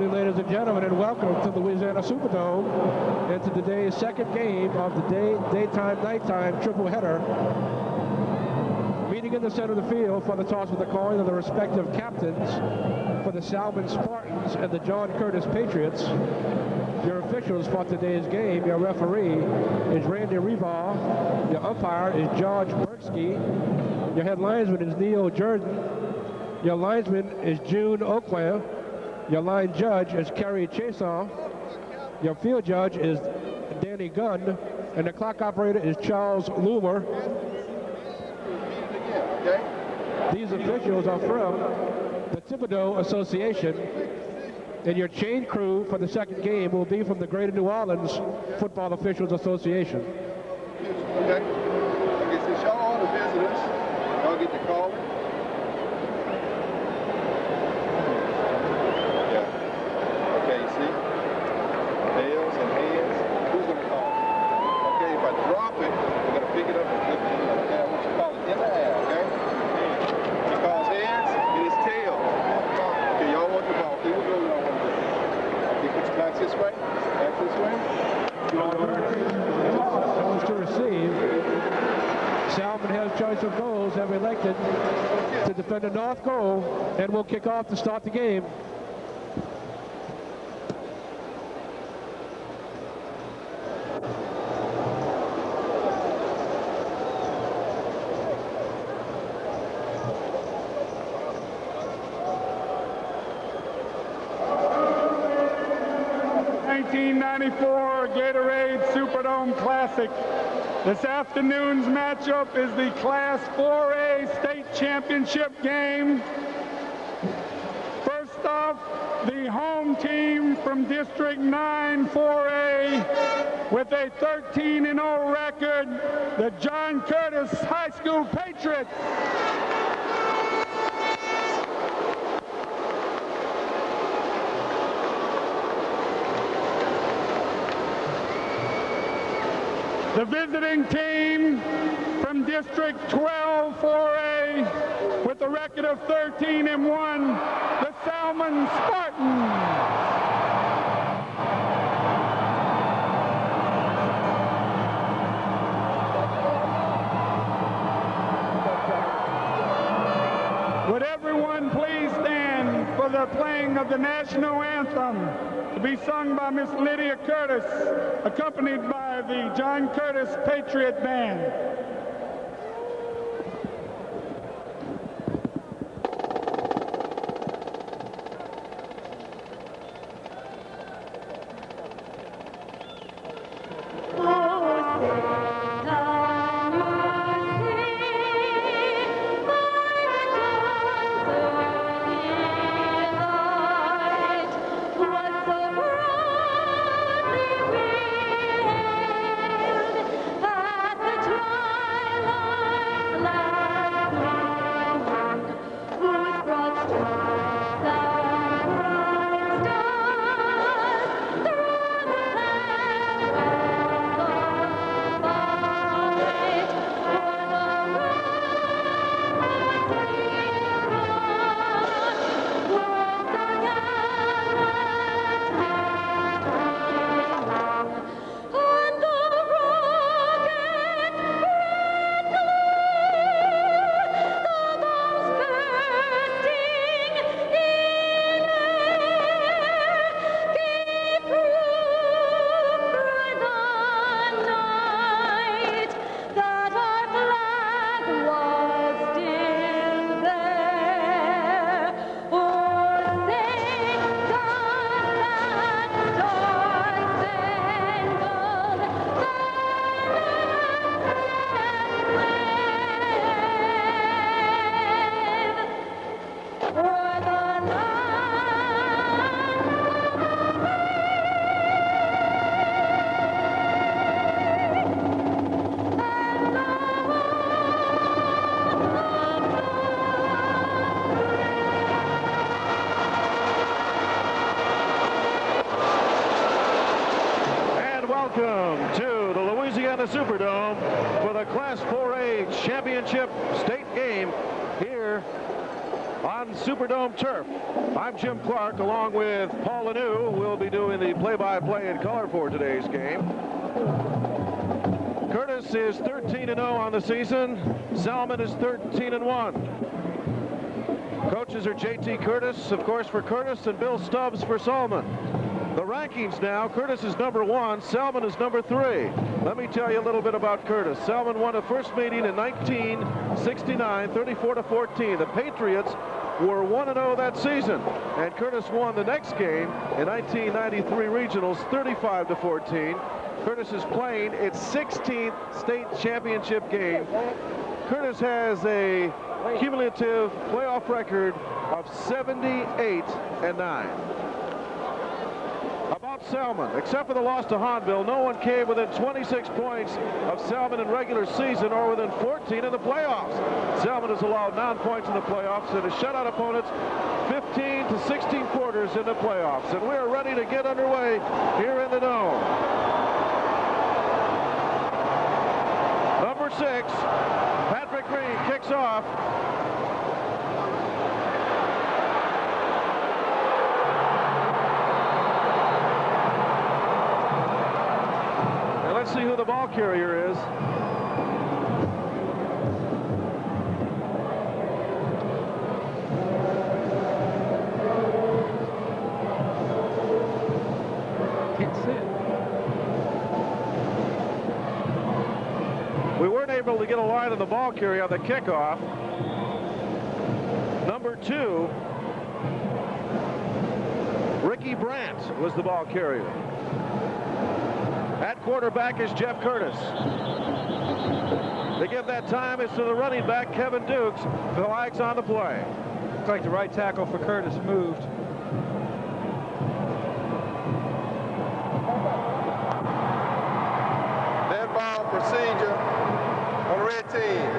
evening, ladies and gentlemen, and welcome to the Louisiana Superdome and to today's second game of the daytime-nighttime tripleheader. Meeting in the center of the field for the toss of the coin are the respective captains for the Salmen Spartans and the John Curtis Patriots. Your officials for today's game, your referee is Randy Rebaugh, your umpire is George Berksky, your head linesman is Neil Jordan, your linesman is June Oakland, your line judge is Kerry Chason, your field judge is Danny Gunn, and the clock operator is Charles Loomer. These officials are from the Thibodeau Association, and your chain crew for the second game will be from the Greater New Orleans Football Officials Association. Okay. Okay, since y'all are the visitors, y'all get to call it. Yeah. Okay, see? Tails and heads. Who's going to call it? Okay, if I drop it, we're going to pick it up and flip it in. Okay, I want you to call it in the air, okay? He calls heads, and it's tail. Okay, y'all want the ball. Okay, we'll go with y'all want to do. Okay, put your backs this way. Back this way. Goals to receive. Salmen has choice of goals, have elected to defend the north goal, and will kick off to start the game. Gatorade Superdome Classic. This afternoon's matchup is the Class 4A State Championship game. First off, the home team from District 9 4A with a 13-0 record, the John Curtis High School Patriots. The visiting team from District 12 4A with a record of 13-1, the Salmen Spartans. Would everyone please stand for the playing of the national anthem, to be sung by Miss Lydia Curtis, accompanied by the John Curtis Patriot Band. Welcome to the Louisiana Superdome for the Class 4A Championship State game here on Superdome turf. I'm Jim Clark, along with Paul Lanou. We'll be doing the play-by-play in color for today's game. Curtis is 13-0 on the season. Salmen is 13-1. Coaches are J.T. Curtis, of course, for Curtis, and Bill Stubbs for Salmen. The rankings now, Curtis is number 1, Salmen is number 3. Let me tell you a little bit about Curtis. Salmen won a first meeting in 1969, 34-14. The Patriots were 1-0 that season, and Curtis won the next game in 1993 regionals, 35-14. Curtis is playing its 16th state championship game. Curtis has a cumulative playoff record of 78-9. About Salmen, except for the loss to Hahnville, no one came within 26 points of Salmen in regular season or within 14 in the playoffs. Salmen has allowed 9 points in the playoffs and has shut out opponents 15 to 16 quarters in the playoffs. And we are ready to get underway here in the Dome. Number 6, Patrick Green kicks off. Let's see who the ball carrier is. Can't see it. We weren't able to get a line of the ball carrier on the kickoff. Number 2, Ricky Brandt was the ball carrier. At quarterback is Jeff Curtis. They give that time is to the running back, Kevin Dukes. Flags on the play. Looks like the right tackle for Curtis moved. Dead ball procedure on the red team.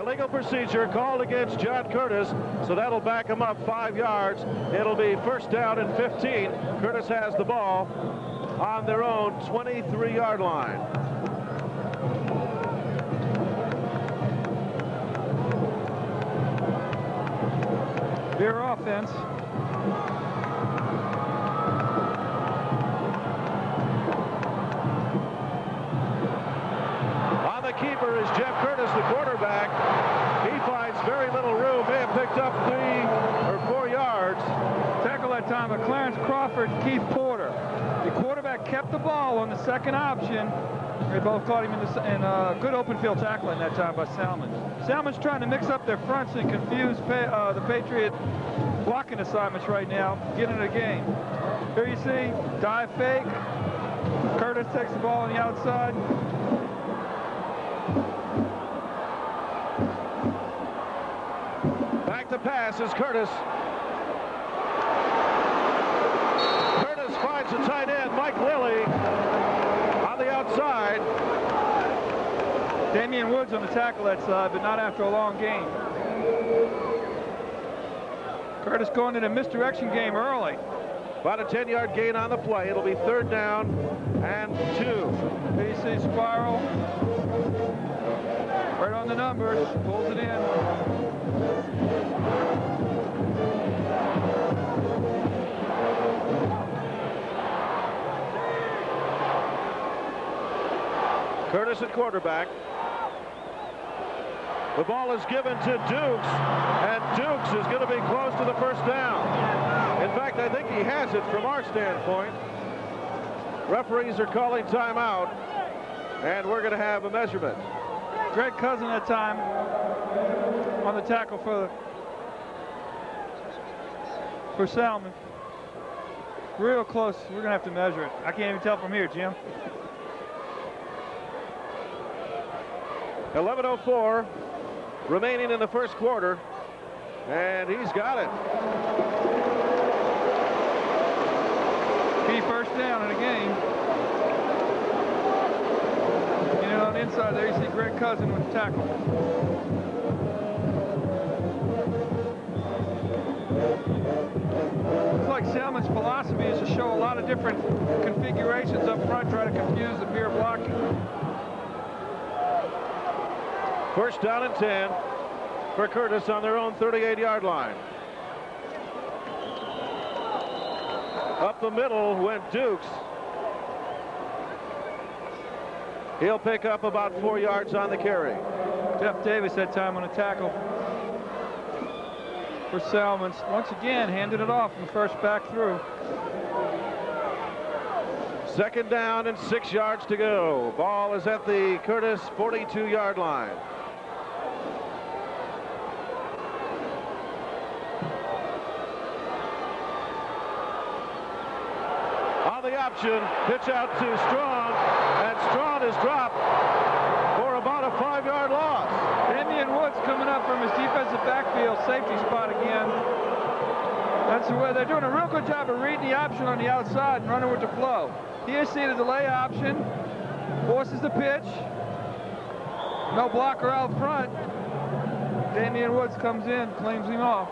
Illegal procedure called against John Curtis, so that'll back him up 5 yards. It'll be first down and 15. Curtis has the ball on their own 23-yard line. Their offense. On the keeper is Jeff Curtis, the quarterback. He finds very little room. May have picked up 3 or 4 yards. Tackle that time by Clarence Crawford and Keith Porter. The quarterback kept the ball on the second option. They both caught him in good open field tackling that time by Salmen. Salmen's trying to mix up their fronts and confuse the Patriot blocking assignments right now, getting in the game. Here you see, dive fake. Curtis takes the ball on the outside. Back to pass is Curtis. Curtis finds the tight end, Mike Lilly, on the outside. Damian Woods on the tackle that side, but not after a long game. Curtis going in a misdirection game early. About a 10-yard gain on the play. It'll be third down and 2. Here you see spiral. Right on the numbers, pulls it in. Curtis at quarterback. The ball is given to Dukes, and Dukes is going to be close to the first down. In fact, I think he has it from our standpoint. Referees are calling timeout, and we're going to have a measurement. Greg Cousin that time on the tackle for Salmen. Real close. We're going to have to measure it. I can't even tell from here, Jim. 11:04 remaining in the first quarter, and he's got it. Key first down in the game. You know, on the inside there, you see Greg Cousin with the tackle. Looks like Salmen's philosophy is to show a lot of different configurations up front, try to confuse the peer blocking. First down and 10 for Curtis on their own 38-yard line. Up the middle went Dukes. He'll pick up about 4 yards on the carry. Jeff Davis that time on a tackle for Salmon. Once again, handed it off from the first back through. 2nd down and 6 yards to go. Ball is at the Curtis 42-yard line. On the option, pitch out to Strawn, and Strawn is dropped for about a 5-yard loss. Damian Woods coming up from his defensive backfield safety spot again. That's the way they're doing a real good job of reading the option on the outside and running with the flow. Here, see the delay option, forces the pitch. No blocker out front. Damian Woods comes in, claims him off.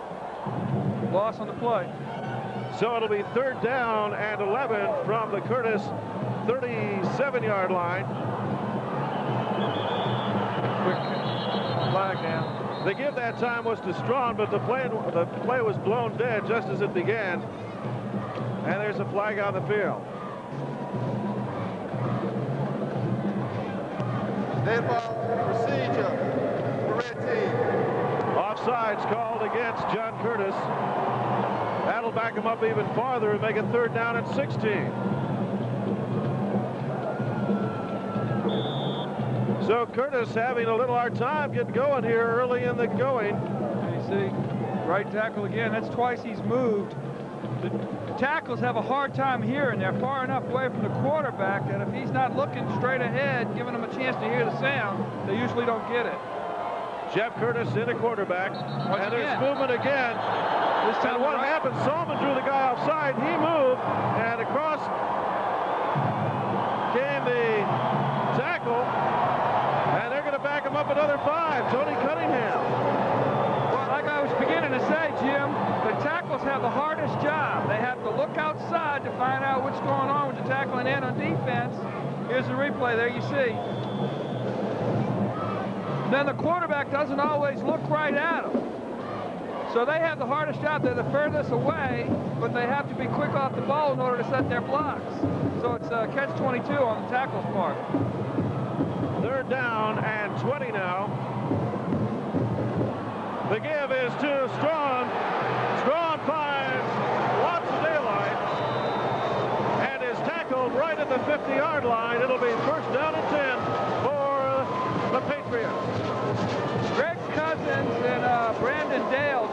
Loss on the play. So it'll be 3rd down and 11 from the Curtis 37-yard line. Quick flag now. The give that time was to Strawn, but the play was blown dead just as it began. And there's a flag on the field. Dead ball procedure for red team. Offsides called against John Curtis. That'll back him up even farther and make it 3rd down and 16. So Curtis having a little hard time getting going here early in the going. You see, right tackle again. That's twice he's moved. The tackles have a hard time hearing. They're far enough away from the quarterback that if he's not looking straight ahead, giving them a chance to hear the sound, they usually don't get it. Jeff Curtis in a quarterback. And there's movement again. This time and what happened? Salmen drew the guy offside. He moved, and across came the tackle. And they're going to back him up another 5. Tony Cunningham. Well, like I was beginning to say, Jim, the tackles have the hardest job. They have to look outside to find out what's going on with the tackling end on defense. Here's the replay. There you see. Then the quarterback doesn't always look right at them. So they have the hardest job. They're the furthest away, but they have to be quick off the ball in order to set their blocks. So it's catch-22 on the tackle's part. 3rd down and 20 now. The give is to Strawn. Strawn finds lots of daylight and is tackled right at the 50-yard line. It'll be 1st down and 10 for the Patriots. Greg Cousins and Brandon Dale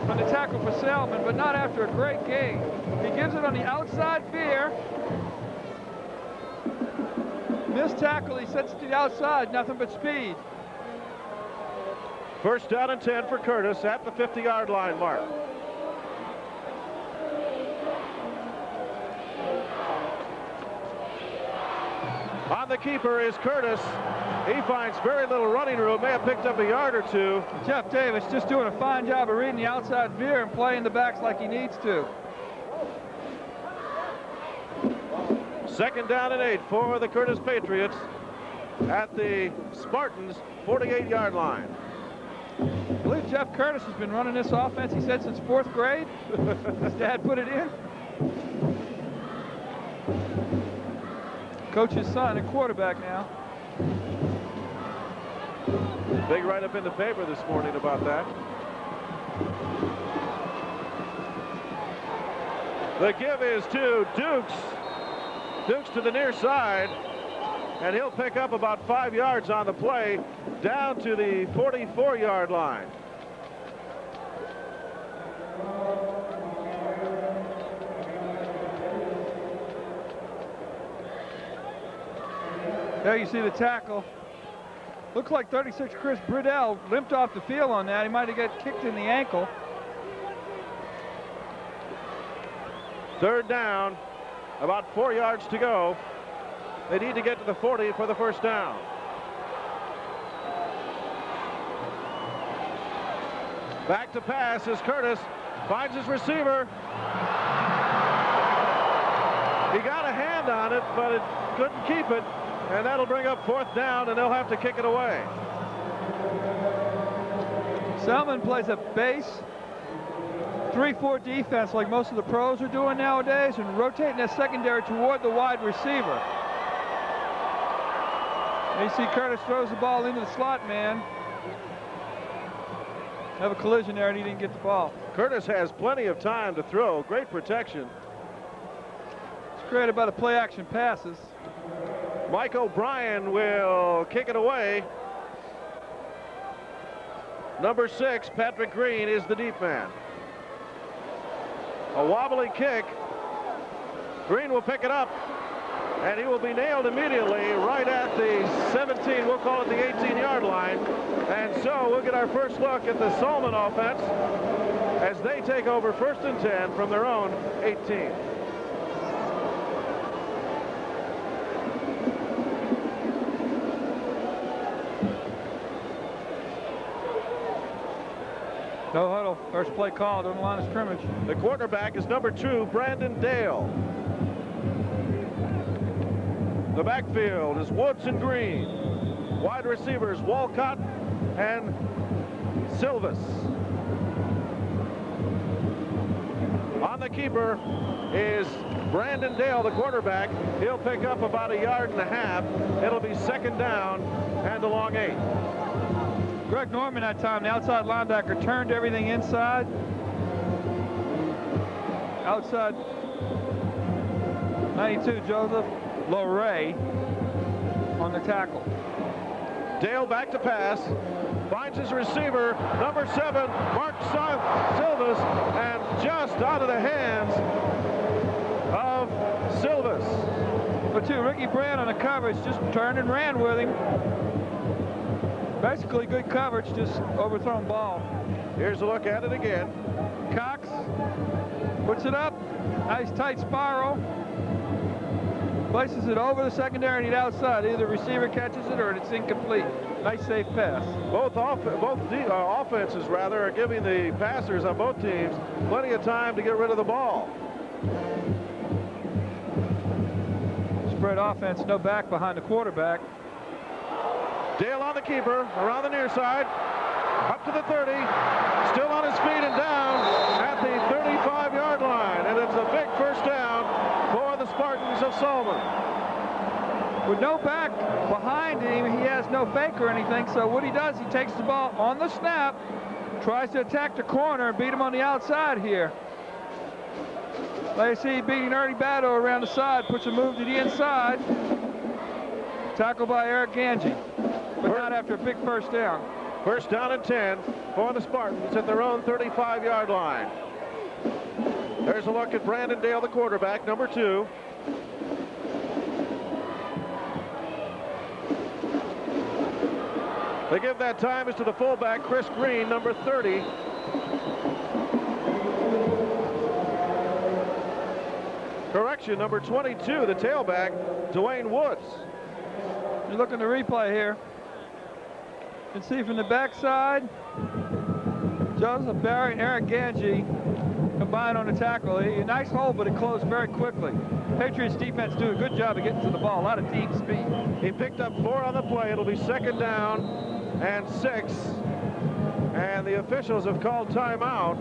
on the tackle for Salmen, but not after a great game. He gives it on the outside veer. Missed tackle, he sets it to the outside, nothing but speed. 1st down and 10 for Curtis at the 50-yard line mark. On the keeper is Curtis. He finds very little running room, may have picked up a yard or 2. Jeff Davis just doing a fine job of reading the outside veer and playing the backs like he needs to. 2nd down and 8 for the Curtis Patriots at the Spartans 48-yard line. I believe Jeff Curtis has been running this offense, he said, since 4th grade. His dad put it in. Coach's son, a quarterback now. Big write-up in the paper this morning about that. The give is to Dukes. Dukes to the near side, and he'll pick up about 5 yards on the play down to the 44-yard line. There you see the tackle. Looks like 36 Chris Bridell limped off the field on that. He might have got kicked in the ankle. 3rd down, about 4 yards to go. They need to get to the 40 for the 1st down. Back to pass is Curtis. Finds his receiver. He got a hand on it, but it couldn't keep it. And that'll bring up 4th down, and they'll have to kick it away. Salmen plays a base 3-4 defense like most of the pros are doing nowadays and rotating that secondary toward the wide receiver. AC Curtis throws the ball into the slot man. Have a collision there and he didn't get the ball. Curtis has plenty of time to throw. Great protection. It's created by the play action passes. Mike O'Brien will kick it away. Number 6, Patrick Green, is the deep man. A wobbly kick. Green will pick it up, and he will be nailed immediately right at the 17, we'll call it the 18-yard line. And so we'll get our first look at the Salmen offense as they take over 1st and 10 from their own 18. No huddle. First play called on the line of scrimmage. The quarterback is number 2, Brandon Dale. The backfield is Woods and Green. Wide receivers Walcott and Silvis. On the keeper is Brandon Dale, the quarterback. He'll pick up about 1.5 yards. It'll be 2nd down and a long 8. Greg Norman that time, the outside linebacker, turned everything inside. Outside 92, Joseph Loray on the tackle. Dale back to pass. Finds his receiver, number 7, Mark Silvis, and just out of the hands of Silvis. But 2, Ricky Brand on the coverage, just turned and ran with him. Basically good coverage, just overthrown ball. Here's a look at it again. Cox puts it up. Nice tight spiral. Places it over the secondary and outside. Either the receiver catches it or it's incomplete. Nice safe pass. Both offenses rather are giving the passers on both teams plenty of time to get rid of the ball. Spread offense, no back behind the quarterback. Dale on the keeper, around the near side, up to the 30, still on his feet and down at the 35-yard line. And it's a big first down for the Spartans of Salmen. With no back behind him, he has no fake or anything, so what he does, he takes the ball on the snap, tries to attack the corner and beat him on the outside here. LHSAA beating Ernie Battle around the side, puts a move to the inside. Tackled by Eric Ganji, but not after a big first down. First down and 10 for the Spartans at their own 35-yard line. There's a look at Brandon Dale, the quarterback, number 2. They give that time is to the fullback, Chris Green, number 30. Correction, number 22, the tailback, Dwayne Woods. You look at the replay here. You can see from the backside, Joseph Barrett and Eric Ganji combined on the tackle. A nice hole, but it closed very quickly. Patriots defense do a good job of getting to the ball. A lot of deep speed. He picked up 4 on the play. It'll be 2nd down and 6. And the officials have called timeout.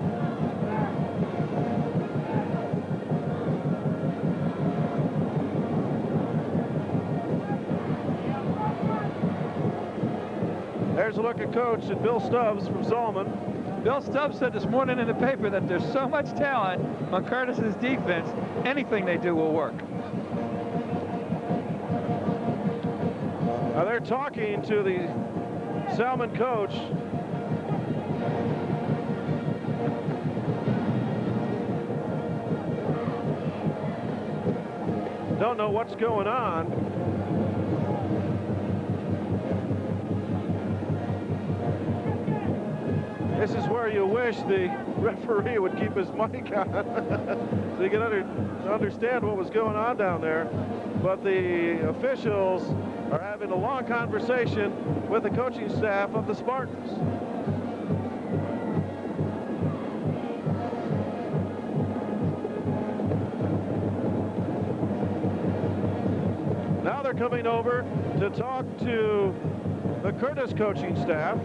There's a look at coach and Bill Stubbs from Salmen. Bill Stubbs said this morning in the paper that there's so much talent on Curtis's defense, anything they do will work. Now they're talking to the Salmen coach. Don't know what's going on. This is where you wish the referee would keep his mic on so you can understand what was going on down there. But the officials are having a long conversation with the coaching staff of the Spartans. Now they're coming over to talk to the Curtis coaching staff.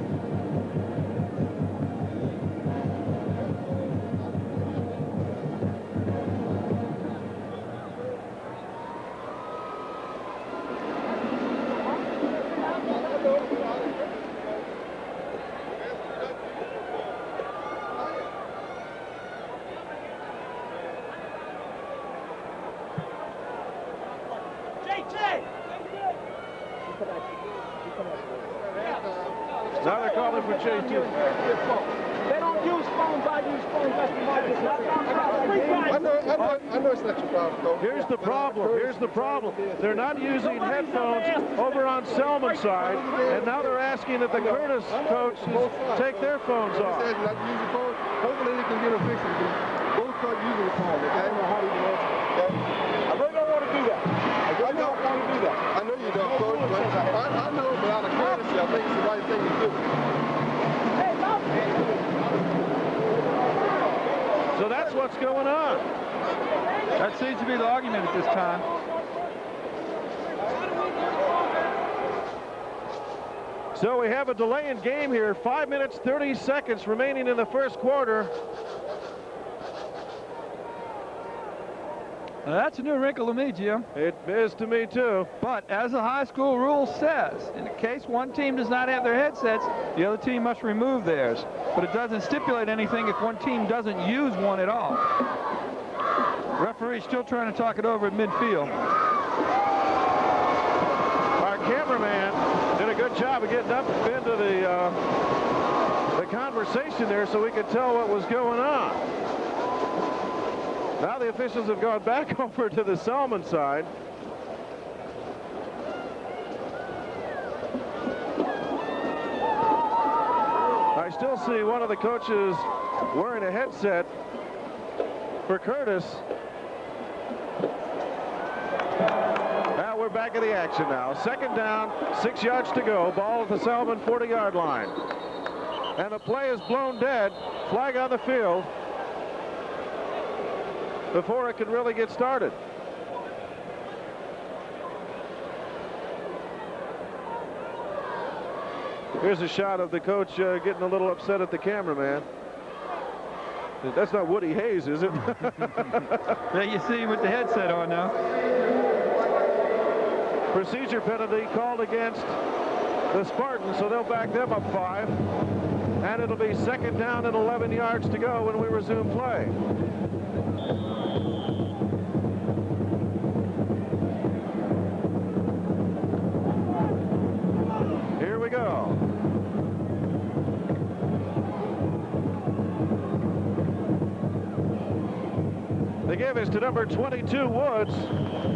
Now they're calling for chase two. They don't use phones. I use phones. That's the market. I know it's not your problem, Coach. Here's the problem. Here's the problem. They're not using headphones over on Salmen's side, and now they're asking that the Curtis coaches take their phones He off. says not to use your phone. Hopefully they can get a fix. Both start using the phone, okay? I really don't want to do that. I don't want to do that. I know you don't, Coach. I know, but out of courtesy, I think it's the right thing to do. So that's what's going on. That seems to be the argument at this time. So we have a delay in game here. 5 minutes, 30 seconds remaining in the first quarter. Now, that's a new wrinkle to me, Jim. It is to me, too. But as the high school rule says, in the case one team does not have their headsets, the other team must remove theirs. But it doesn't stipulate anything if one team doesn't use one at all. Referee's still trying to talk it over at midfield. Our cameraman did a good job of getting up into the conversation there so we could tell what was going on. Now the officials have gone back over to the Salmen side. I still see one of the coaches wearing a headset for Curtis. Now we're back in the action now. Second down, 6 yards to go. Ball at the Salmen 40-yard line. And the play is blown dead. Flag on the field before it can really get started. Here's a shot of the coach getting a little upset at the cameraman. That's not Woody Hayes, is it? There you see him with the headset on now. Procedure penalty called against the Spartans, so they'll back them up 5. And it'll be second down and 11 yards to go when we resume play. Here we go. They give us to number 22, Woods.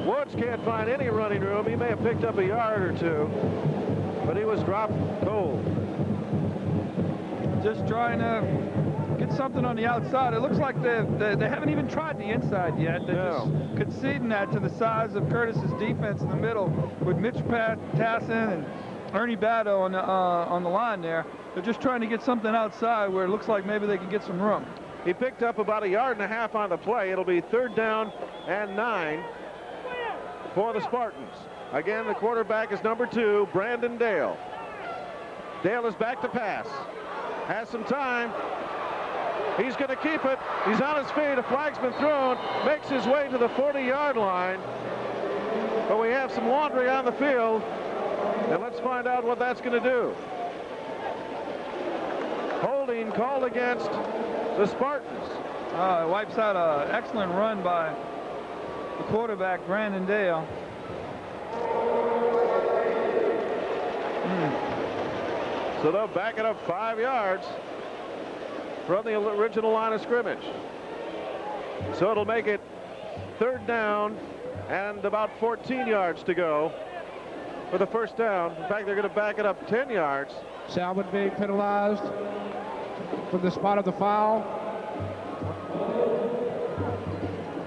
Woods can't find any running room. He may have picked up a yard or two, but he was dropped cold. Just trying to get something on the outside. It looks like they haven't even tried the inside yet. They're just conceding that to the size of Curtis's defense in the middle with Mitch Tassin and Ernie Batto on the line there. They're just trying to get something outside where it looks like maybe they can get some room. He picked up about 1.5 yards on the play. It'll be third down and 9 for the Spartans. Again, the quarterback is number 2, Brandon Dale. Dale is back to pass. Has some time. He's going to keep it. He's on his feet. A flag's been thrown. Makes his way to the 40-yard line. But we have some laundry on the field. And let's find out what that's going to do. Holding called against the Spartans. It wipes out an excellent run by the quarterback, Brandon Dale. So they'll back it up 5 yards from the original line of scrimmage. So it'll make it third down and about 14 yards to go for the first down. In fact, they're going to back it up 10 yards. Salmen being penalized from the spot of the foul.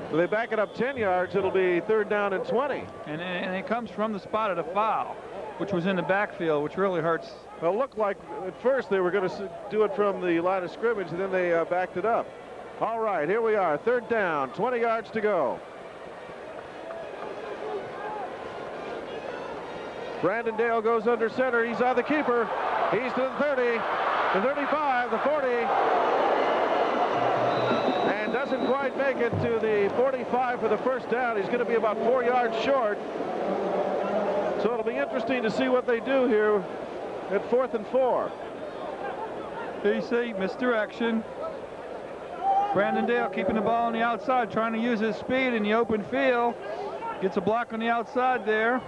If they back it up 10 yards, it'll be third down and 20. And it comes from the spot of the foul, which was in the backfield, which really hurts. Well, it looked like at first they were going to do it from the line of scrimmage, and then they backed it up. All right, here we are, third down, 20 yards to go. Brandon Dale goes under center. He's on the keeper. He's to the 30, the 35, the 40. And doesn't quite make it to the 45 for the first down. He's going to be about 4 yards short. So it'll be interesting to see what they do here at 4th and 4. PC, misdirection. Brandon Dale keeping the ball on the outside, trying to use his speed in the open field. Gets a block on the outside there.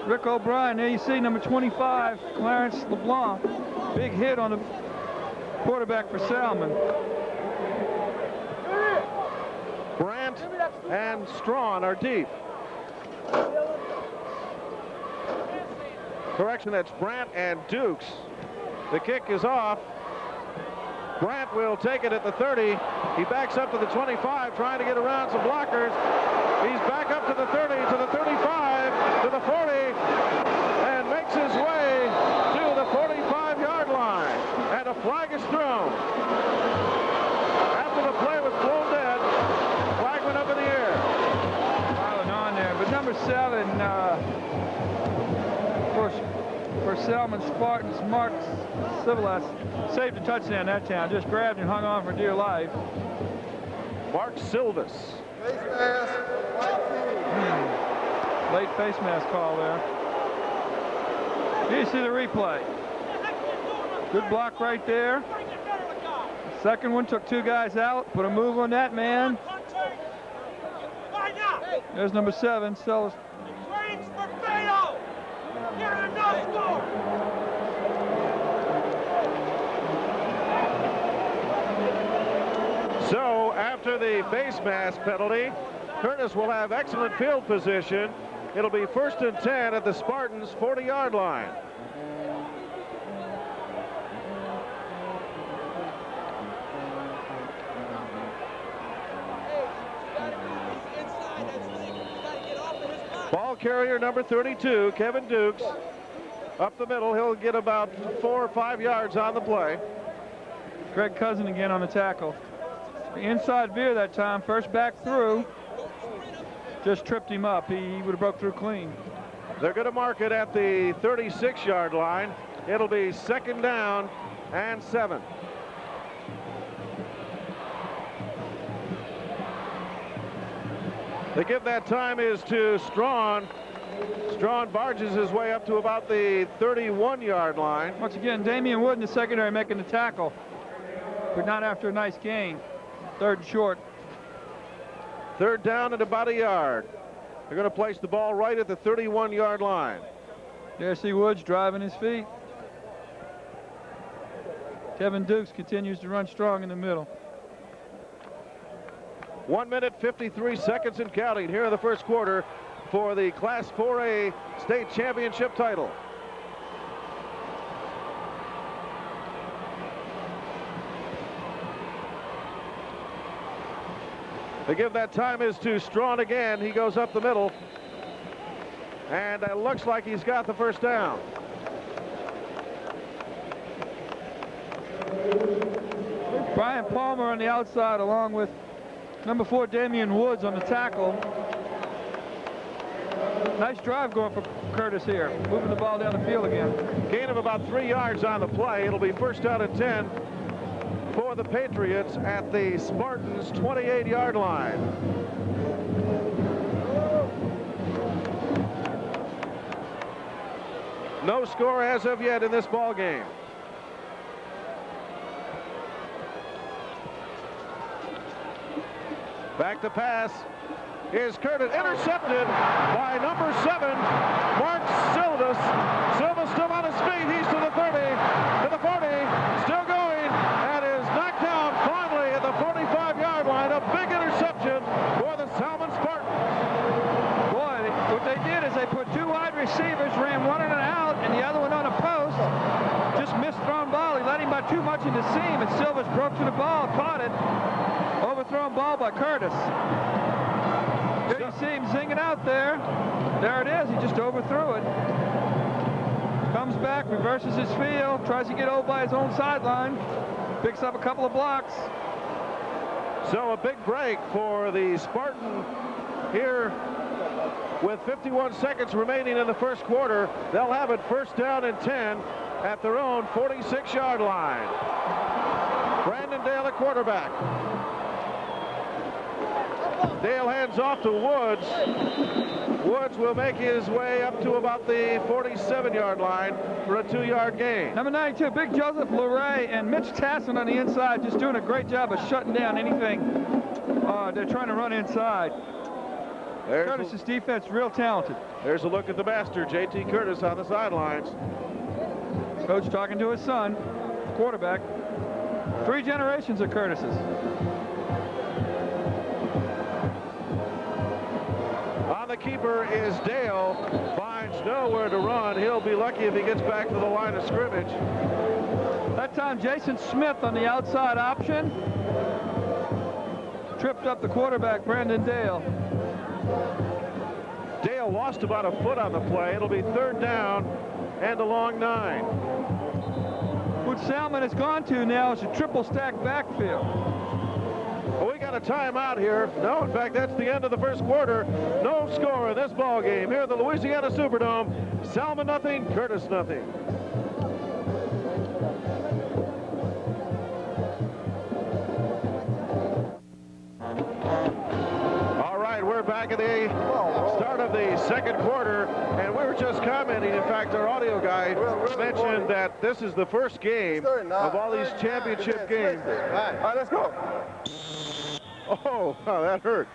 Rick O'Brien. There you see number 25, Clarence LeBlanc. Big hit on the quarterback for Salmen. Brandt and Strawn are deep. Correction, that's Brandt and Dukes. The kick is off. Brandt will take it at the 30. He backs up to the 25, trying to get around some blockers. He's back up to the 30, to the 35, to the 40, and makes his way to the 45-yard line. And a flag is thrown. After the play was blown dead, flag went up in the air. Piling on there, but number 7, for Salmen Spartans, Mark Civilas saved a touchdown that time. Just grabbed and hung on for dear life. Mark Silvis. Face mask. Late face mask call there. Here you see the replay. Good block right there. Second one took 2 guys out. Put a move on that man. There's number 7, Silvis. So after the face mask penalty, Curtis will have excellent field position. It'll be 1st and 10 at the Spartans' 40-yard line. Ball carrier number 32, Kevin Dukes. Up the middle, he'll get about 4 or 5 yards on the play. Greg Cousin again on the tackle. The inside veer that time, first back through. Just tripped him up. He would have broke through clean. They're going to mark it at the 36-yard line. It'll be 2nd down and 7. The give that time is to Strawn. Strawn barges his way up to about the 31-yard line. Once again, Damian Wood in the secondary making the tackle, but not after a nice gain. 3rd and short. 3rd down and about a yard. They're going to place the ball right at the 31-yard line. There see Woods driving his feet. Kevin Dukes continues to run strong in the middle. 1 minute, 53 seconds and counting here in the first quarter for the Class 4A state championship title. The give that time is to Strawn again. He goes up the middle. And it looks like he's got the 1st down. Brian Palmer on the outside along with number 4 Damian Woods on the tackle. Nice drive going for Curtis here. Moving the ball down the field again. Gain of about 3 yards on the play. It'll be 1st down and 10 for the Patriots at the Spartans' 28-yard line. No score as of yet in this ball game. Back to pass. Is Curtis intercepted by number 7, Mark Silvis. Silvis still on his feet. He's to the 30, to the 40, still going, and is knocked down finally at the 45-yard line. A big interception for the Salmen Spartans. Boy, what they did is they put 2 wide receivers, ran one in and out, and the other one on a post. Just missed thrown ball. He let him by too much in the seam, and Silvis broke to the ball, caught it. Overthrown ball by Curtis. There you see him zinging out there. There it is. He just overthrew it. Comes back, reverses his field, tries to get over by his own sideline. Picks up a couple of blocks. So a big break for the Spartan here with 51 seconds remaining in the first quarter. They'll have it 1st down and 10 at their own 46-yard line. Brandon Dale at quarterback. Dale hands off to Woods. Woods will make his way up to about the 47-yard line for a 2-yard gain. Number 92, Big Joseph Luray and Mitch Tassin on the inside, just doing a great job of shutting down anything they're trying to run inside. Curtis's defense real talented. There's a look at the master, J.T. Curtis, on the sidelines. Coach talking to his son, quarterback. 3 generations of Curtis's. On the keeper is Dale. Finds nowhere to run. He'll be lucky if he gets back to the line of scrimmage. That time, Jason Smith on the outside option. Tripped up the quarterback, Brandon Dale. Dale lost about a foot on the play. It'll be 3rd down and a long 9. What Salmen has gone to now is a triple stack backfield. Well, we got a timeout here. No, in fact, that's the end of the first quarter. No score in this ball game here at the Louisiana Superdome. Salmen nothing, Curtis nothing. All right, we're back at the start of the second quarter, and we were just commenting. In fact, our audio guy mentioned that this is the first game of all these championship games. All right, let's go. Oh, that hurt.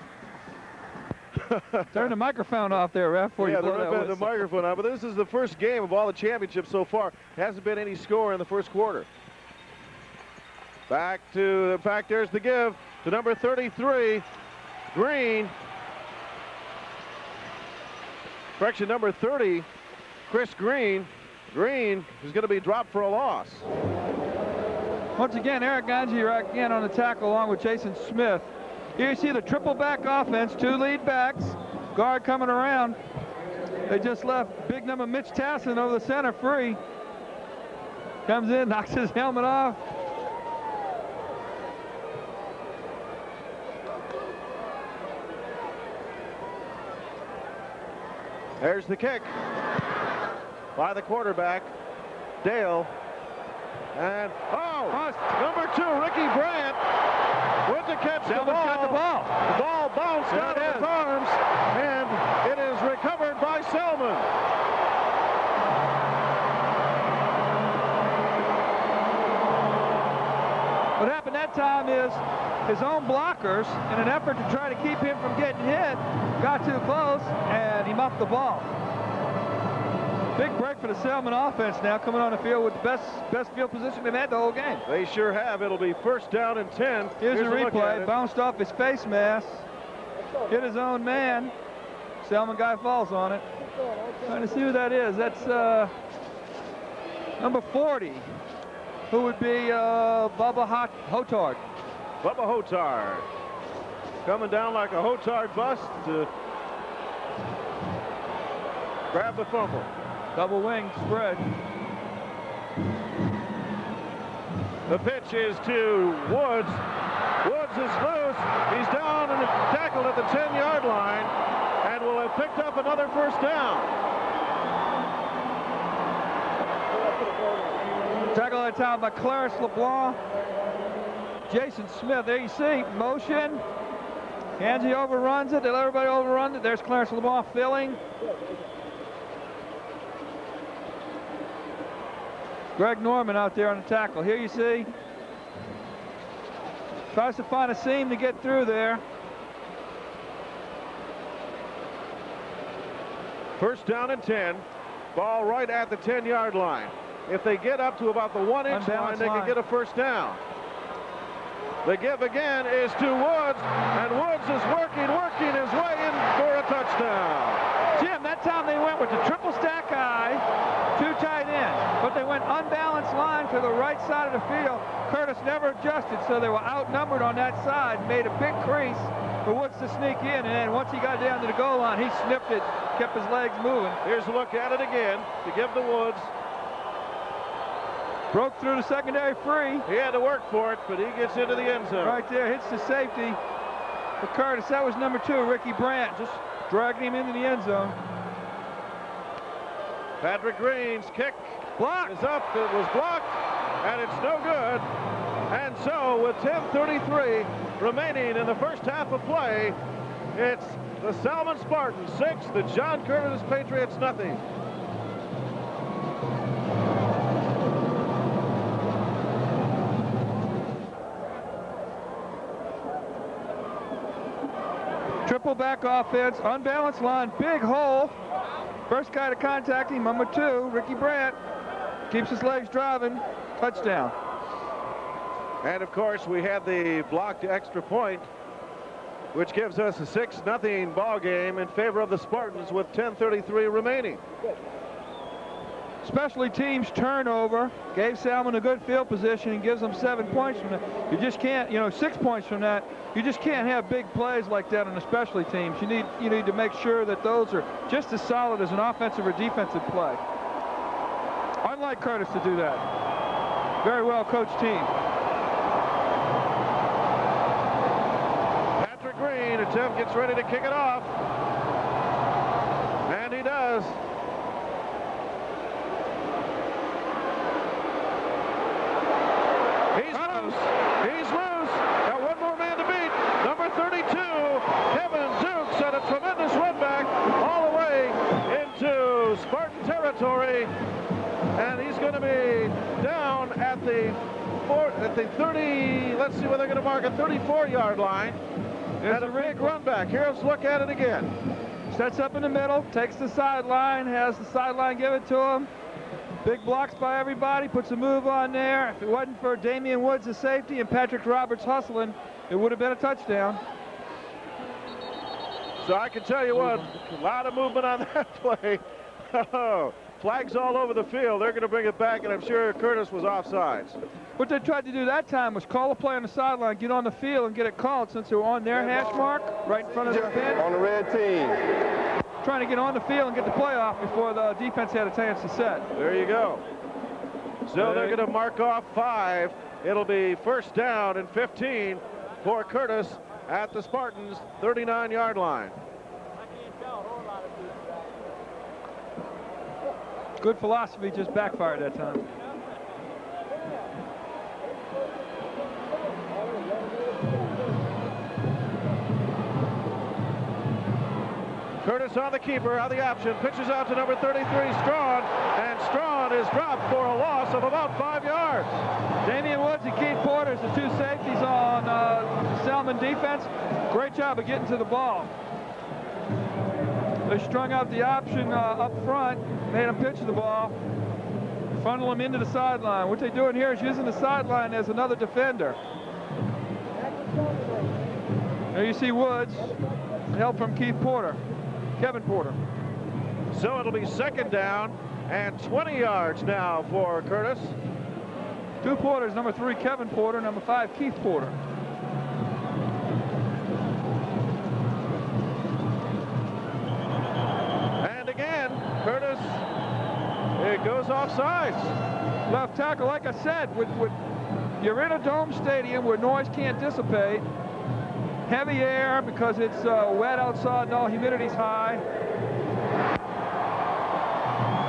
Turn the microphone off there, Ref, before you blow that the whistle. microphone on. But this is the first game of all the championships so far. Hasn't been any score in the first quarter. Back to the back. There's the give to number 33, Green. Correction, number 30, Chris Green. Green is going to be dropped for a loss. Once again, Eric Ganji right again on the tackle along with Jason Smith. Here you see the triple back offense, 2 lead backs, guard coming around. They just left big number Mitch Tassin over the center free. Comes in, knocks his helmet off. There's the kick by the quarterback, Dale. And, number 2, Ricky Brandt went to catch the ball. Got the ball. The ball bounced out of his arms, and it is recovered by Salmen. What happened that time is his own blockers, in an effort to try to keep him from getting hit, got too close, and he muffed the ball. Big break for the Salmen offense now, coming on the field with the best field position they've had the whole game. They sure have. It'll be 1st down and 10. Here's a replay. Bounced off his face mask. Hit his own man. Salmen guy falls on it. Trying to see who that is. That's number 40, who would be Bubba Hotard. Bubba Hotard coming down like a Hotard bus to grab the fumble. Double wing spread. The pitch is to Woods. Woods is loose. He's down and tackled at the 10-yard line and will have picked up another 1st down. Tackle that time by Clarence LeBlanc. Jason Smith, there you see, motion. Angie overruns it. Everybody overruns it. There's Clarence LeBlanc filling. Greg Norman out there on the tackle. Here you see. Tries to find a seam to get through there. 1st down and 10. Ball right at the 10-yard line. If they get up to about the 1-inch line, they can get a 1st down. The give again is to Woods, and Woods is working his way in for a touchdown. Jim, that time they went with the triple stack eye, 2 tight ends, but they went unbalanced line to the right side of the field. Curtis never adjusted, so they were outnumbered on that side, made a big crease for Woods to sneak in, and then once he got down to the goal line, he snipped it, kept his legs moving. Here's a look at it again to give to Woods. Broke through the secondary free. He had to work for it, but he gets into the end zone. Right there, hits the safety for Curtis. That was number 2, Ricky Brandt, just dragging him into the end zone. Patrick Green's kick blocked. Is up. It was blocked, and it's no good. And so, with 10:33 remaining in the first half of play, it's the Salmen Spartans 6, the John Curtis Patriots nothing. Triple back offense, unbalanced line, big hole. First guy to contact him, number 2, Ricky Brandt. Keeps his legs driving, touchdown. And of course, we had the blocked extra point, which gives us a 6-0 ball game in favor of the Spartans with 10:33 remaining. Specialty teams turnover gave Salmen a good field position and gives them 7 points from that. You just can't, 6 points from that. You just can't have big plays like that on the specialty teams. You need to make sure that those are just as solid as an offensive or defensive play. Unlike Curtis to do that. Very well coached team. Patrick Green, attempt gets ready to kick it off. And he does. He's loose. He's loose. Got one more man to beat. Number 32, Kevin Dukes, had a tremendous run back all the way into Spartan territory. And he's going to be down at the 30, let's see where they're going to mark a 34-yard line. And a big run back. Here, let's look at it again. Sets up in the middle, takes the sideline, has the sideline give it to him. Big blocks by everybody, puts a move on there. If it wasn't for Damian Woods, the safety, and Patrick Roberts hustling, it would have been a touchdown. So I can tell you what, a lot of movement on that play. Oh, flags all over the field. They're going to bring it back, and I'm sure Curtis was offsides. What they tried to do that time was call a play on the sideline, get on the field, and get it called since they were on their hash mark right in front of their pin. On the red team. Trying to get on the field and get the play off before the defense had a chance to set. There you go. So they're going to mark off 5. It'll be first down and 15 for Curtis at the Spartans' 39-yard line. Good philosophy, just backfired that time. Curtis on the keeper, on the option, pitches out to number 33, Strawn, and Strawn is dropped for a loss of about 5 yards. Damian Woods and Keith Porter, the 2 safeties on Salmen defense. Great job of getting to the ball. They strung out the option up front, made him pitch the ball, funnel him into the sideline. What they're doing here is using the sideline as another defender. There you see Woods, help from Keith Porter. Kevin Porter. So it'll be second down and 20 yards now for Curtis. 2 Porters, number 3 Kevin Porter, number 5 Keith Porter. And again, Curtis, it goes off sides. Left tackle, like I said, you're in a dome stadium where noise can't dissipate. Heavy air because it's wet outside and all humidity's high.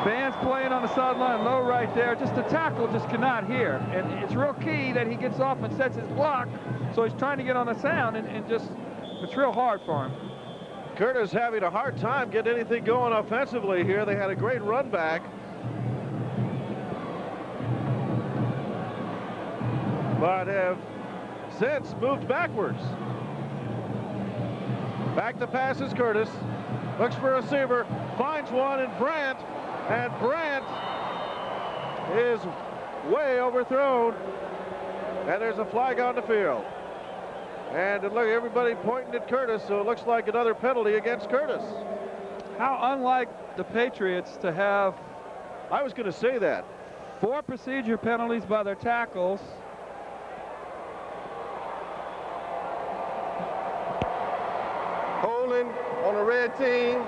Fans playing on the sideline low right there. Just the tackle just cannot hear. And it's real key that he gets off and sets his block. So he's trying to get on the sound and just, it's real hard for him. Curtis having a hard time getting anything going offensively here. They had a great run back. But have since moved backwards. Back to pass is Curtis. Looks for a receiver. Finds one in Brandt. And Brandt is way overthrown. And there's a flag on the field. And look, everybody pointing at Curtis, so it looks like another penalty against Curtis. How unlike the Patriots to have... I was going to say that. 4 procedure penalties by their tackles. Holding on the red team.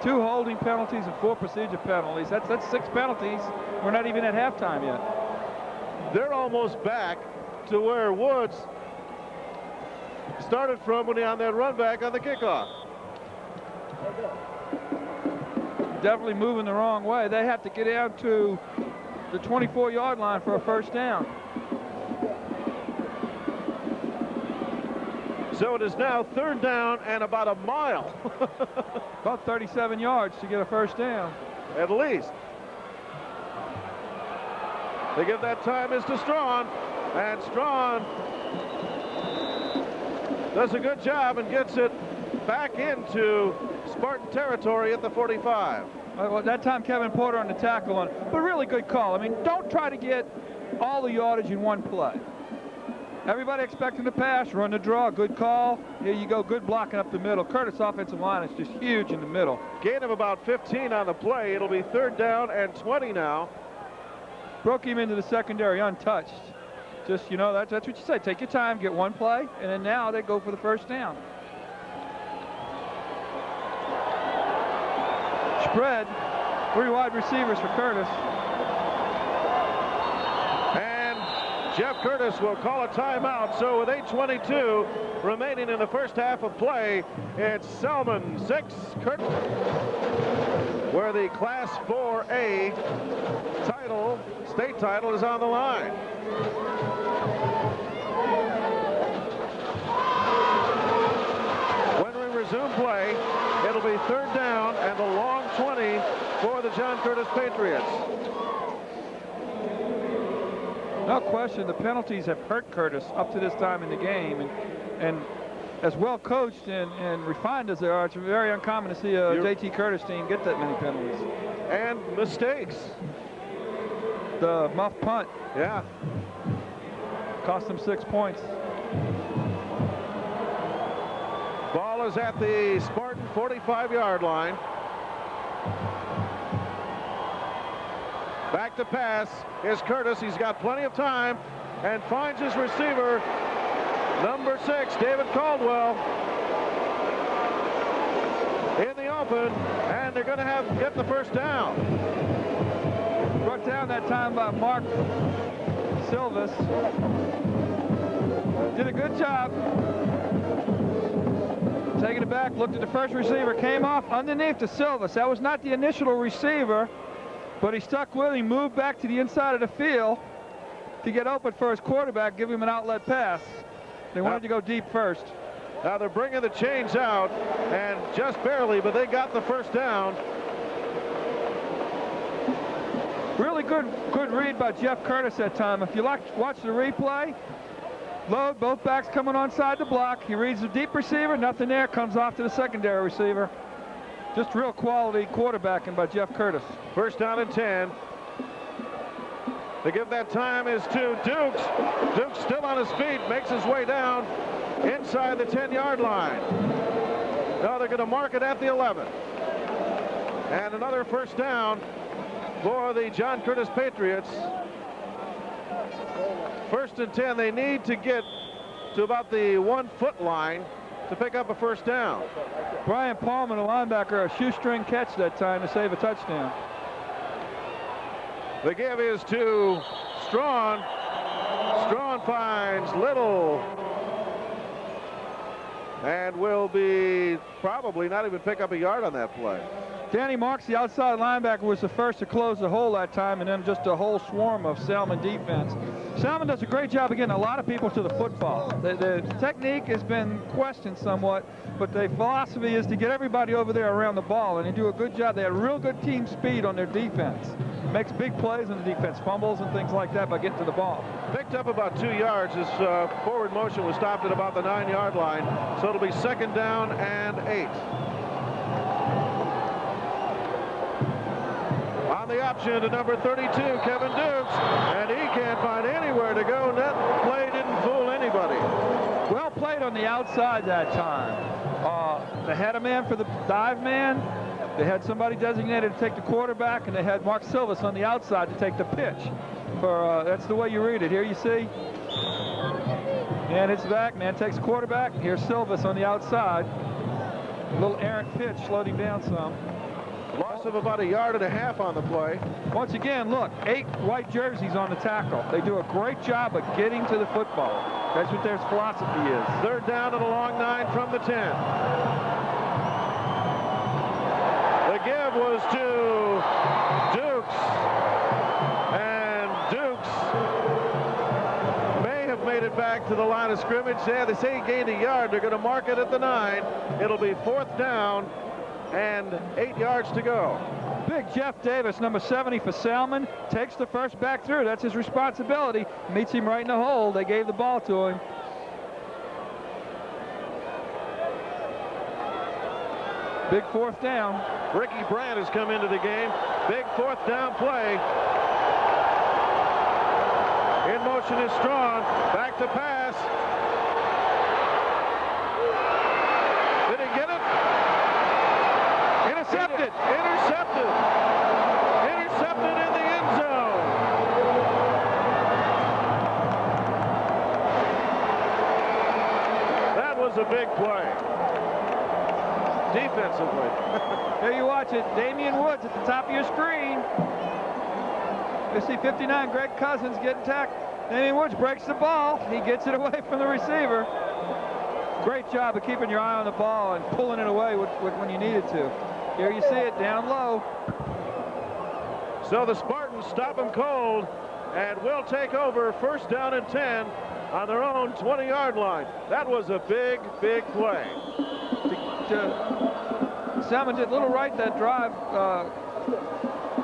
2 holding penalties and 4 procedure penalties. That's 6 penalties. We're not even at halftime yet. They're almost back to where Woods started from when he on that run back on the kickoff. Definitely moving the wrong way. They have to get down to the 24-yard line for a first down. So it is now third down and about a mile. About 37 yards to get a first down. At least. They give that time is to Strawn. And Strawn does a good job and gets it back into Spartan territory at the 45. Well, that time Kevin Porter on the tackle on, but really good call. I mean, don't try to get all the yardage in one play. Everybody expecting the pass, run the draw, good call. Here you go, good blocking up the middle. Curtis offensive line is just huge in the middle. Gain of about 15 on the play. It'll be 3rd down and 20 now. Broke him into the secondary untouched. Just, you know, that's what you say. Take your time, get one play, and then now they go for the 1st down. Spread, 3 wide receivers for Curtis. And Jeff Curtis will call a timeout. So with 8:22 remaining in the first half of play, it's Salmen 6, Curtis, where the Class 4A title, state title, is on the line. When we resume play, it'll be 3rd down and a long 20 for the John Curtis Patriots. No question, the penalties have hurt Curtis up to this time in the game, and as well coached and refined as they are, it's very uncommon to see a JT Curtis team get that many penalties. And mistakes. The muff punt. Yeah. Cost them 6 points. Ball is at the Spartan 45-yard line. Back to pass is Curtis. He's got plenty of time and finds his receiver, number 6, David Caldwell, in the open, and they're going to get the 1st down. Brought down that time by Mark Silvis. Did a good job. Taking it back, looked at the first receiver, came off underneath to Silvis. That was not the initial receiver, but he stuck with him, moved back to the inside of the field to get open for his quarterback, give him an outlet pass. They wanted to go deep first. Now they're bringing the chains out, and just barely, but they got the 1st down. Really good read by Jeff Curtis that time. If you watch the replay, load, both backs coming onside the block. He reads the deep receiver, nothing there, comes off to the secondary receiver. Just real quality quarterbacking by Jeff Curtis. 1st down and 10. To give that time is to Dukes. Dukes still on his feet, makes his way down inside the 10-yard line. Now they're going to mark it at the 11. And another 1st down for the John Curtis Patriots. 1st and 10. They need to get to about the 1-foot line to pick up a 1st down. Brian Palmer, the linebacker, a shoestring catch that time to save a touchdown. The give is to Strawn. Strawn finds Little and will be probably not even pick up a yard on that play. Danny Marks, the outside linebacker, was the first to close the hole that time, and then just a whole swarm of Salmen defense. Salmen does a great job of getting a lot of people to the football. The technique has been questioned somewhat, but the philosophy is to get everybody over there around the ball, and they do a good job. They have real good team speed on their defense. Makes big plays on the defense, fumbles and things like that by getting to the ball. Picked up about 2 yards. His forward motion was stopped at about the 9-yard line, so it'll be 2nd down and 8. On the option to number 32, Kevin Dukes, and he can't find anywhere to go. That play didn't fool anybody. Well played on the outside that time. They had a man for the dive man. They had somebody designated to take the quarterback, and they had Mark Silvis on the outside to take the pitch. That's the way you read it. Here you see. And it's back. Man takes the quarterback. Here's Silvis on the outside. A little errant pitch, slowed him down some. Loss of about 1.5 yards on the play. Once again, look, 8 white jerseys on the tackle. They do a great job of getting to the football. That's what their philosophy is. 3rd down and a long 9 from the 10. The give was to Dukes, and Dukes may have made it back to the line of scrimmage. Yeah, they say he gained 1 yard. They're going to mark it at the 9. It'll be 4th down and 8 yards to go. Big Jeff Davis, number 70 for Salmen, takes the first back through. That's his responsibility. Meets him right in the hole. They gave the ball to him. Big fourth down. Ricky Brandt has come into the game. Big fourth down play. In motion is Strong. Back to pass. Did he get it? Intercepted. Intercepted. Intercepted in the end zone. That was a big play. Defensively. There you watch it. Damian Woods at the top of your screen. You see 59, Greg Cousins getting tackled. Damian Woods breaks the ball. He gets it away from the receiver. Great job of keeping your eye on the ball and pulling it away when you needed to. Here you see it down low. So the Spartans stop him cold and will take over first down and 10 on their own 20-yard line. That was a big, big play. Salmen did a little right that drive.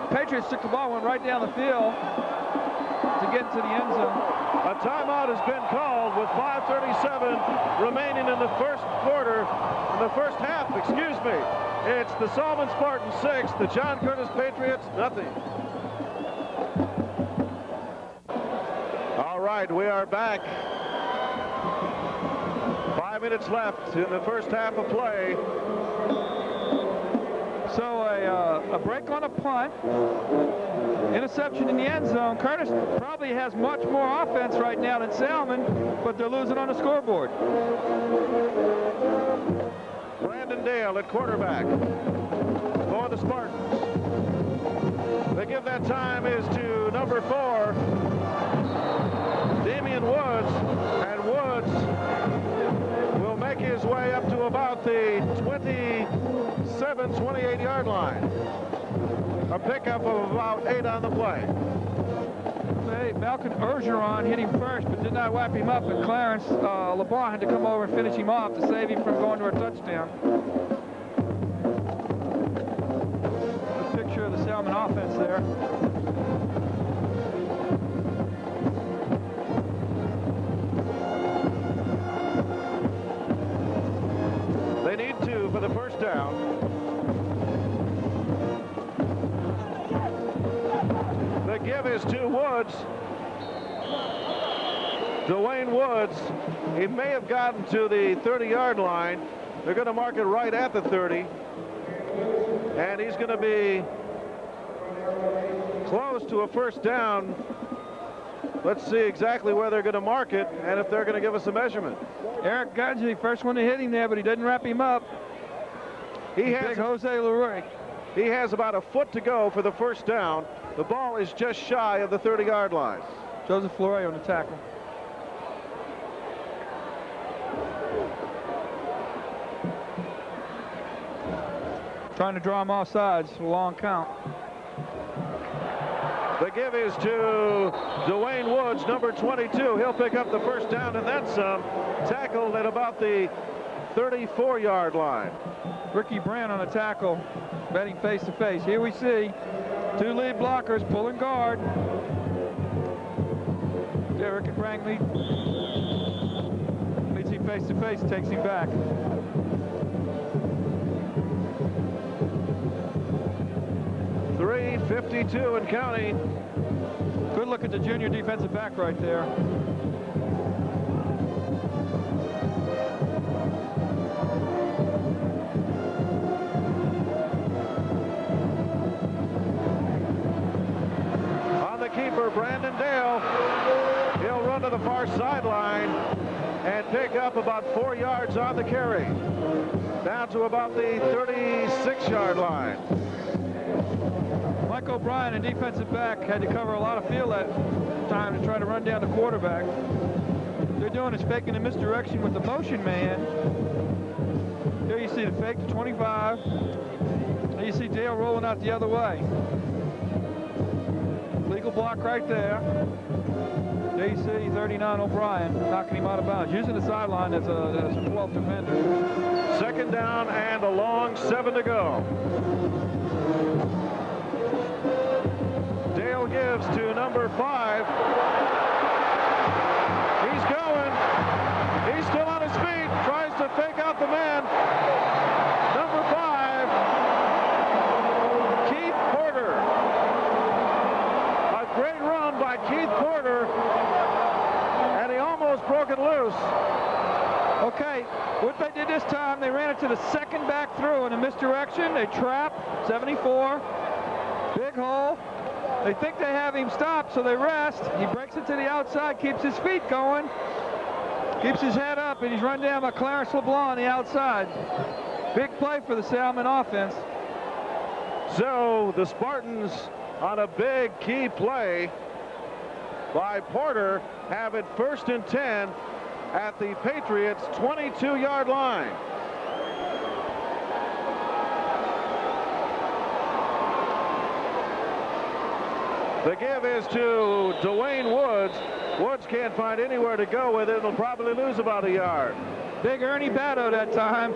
Patriots took the ball, went right down the field to get into the end zone. A timeout has been called with 5:37 remaining in the first half, excuse me. It's the Salmen Spartans 6, the John Curtis Patriots nothing. All right, we are back. 5 minutes left in the first half of play. So a break on a punt, interception in the end zone. Curtis probably has much more offense right now than Salmen, but they're losing on the scoreboard. Brandon Dale at quarterback for the Spartans. The give that time is to number 4, Damian Woods, and Woods will make his way up to about the 28-yard line. A pickup of about 8 on the play. Hey, Malcolm Ergeron hit him first, but did not wipe him up, and Clarence LeBron had to come over and finish him off to save him from going to a touchdown. A picture of the Salmen offense there. They need 2 for the first down. The give is to Woods. Dwayne Woods, he may have gotten to the 30-yard line. They're going to mark it right at the 30. And he's going to be close to a first down. Let's see exactly where they're going to mark it and if they're going to give us a measurement. Eric Gudge, first one to hit him there, but he didn't wrap him up. He has Big Jose Leroy. He has about a foot to go for the first down. The ball is just shy of the 30-yard line. Joseph Flory on the tackle. Trying to draw him off sides, a long count. The give is to Dwayne Woods, number 22. He'll pick up the first down and then some. Tackled at about the 34-yard line. Ricky Brandt on a tackle, batting face to face. Here we see 2 lead blockers pulling guard. Derek Brandt meets him face to face, takes him back. .352 and counting. Good look at the junior defensive back right there. On the keeper, Brandon Dale. He'll run to the far sideline and pick up about 4 yards on the carry. Down to about the 36-yard line. Mike O'Brien, a defensive back, had to cover a lot of field that time to try to run down the quarterback. What they're doing is faking a misdirection with the motion man. Here you see the fake to 25. There you see Dale rolling out the other way. Legal block right there. There you see 39 O'Brien knocking him out of bounds, using the sideline as a 12th defender. Second down and a long 7 to go. Dale gives to number 5. He's going. He's still on his feet. Tries to fake out the man. Number 5 by Keith Porter, and he almost broke it loose. Okay, what they did this time, they ran it to the second back through in a misdirection. They trap, 74, big hole. They think they have him stopped, so they rest. He breaks it to the outside, keeps his feet going, keeps his head up, and he's run down by Clarence LeBlanc on the outside. Big play for the Salmen offense. So the Spartans, on a big key play by Porter, have it 1st and 10 at the Patriots' 22-yard line. The give is to Dwayne Woods. Woods can't find anywhere to go with it. It'll probably lose about a yard. Big Ernie Batto that time.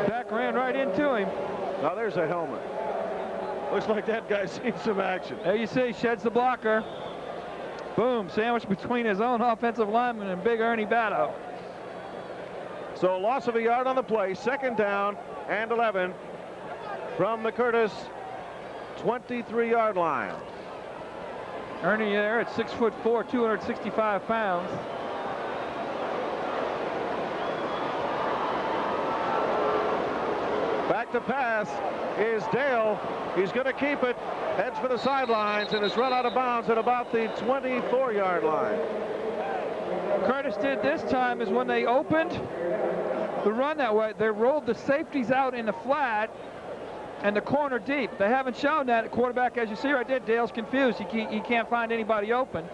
Back ran right into him. Now there's a helmet. Looks like that guy's seen some action. There you see, sheds the blocker. Boom, sandwiched between his own offensive lineman and Big Ernie Batto. So a loss of a yard on the play, 2nd down and 11 from the Curtis 23-yard line. Ernie there at 6'4", 265 pounds. Back to pass is Dale. He's going to keep it. Heads for the sidelines and is run out of bounds at about the 24-yard line. Curtis did this time is when they opened the run that way, they rolled the safeties out in the flat and the corner deep. They haven't shown that. Quarterback, as you see right there, Dale's confused. He can't find anybody open.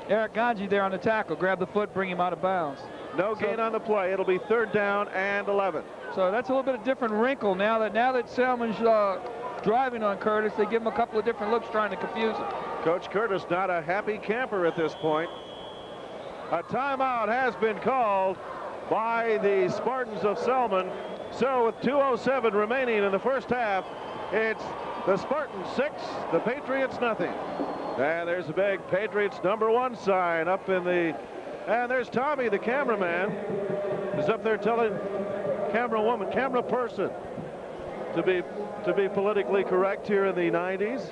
Eric Ganji there on the tackle. Grab the foot, bring him out of bounds. No gain on the play. It'll be 3rd down and 11. So that's a little bit of different wrinkle now that Salmon's driving on Curtis. They give him a couple of different looks trying to confuse him. Coach Curtis not a happy camper at this point. A timeout has been called by the Spartans of Salmen. So with 2:07 remaining in the first half, it's the Spartans 6, the Patriots nothing. And there's a big Patriots #1 sign up in the, and there's Tommy, the cameraman, who's up there telling camera person to be politically correct here in the 90s.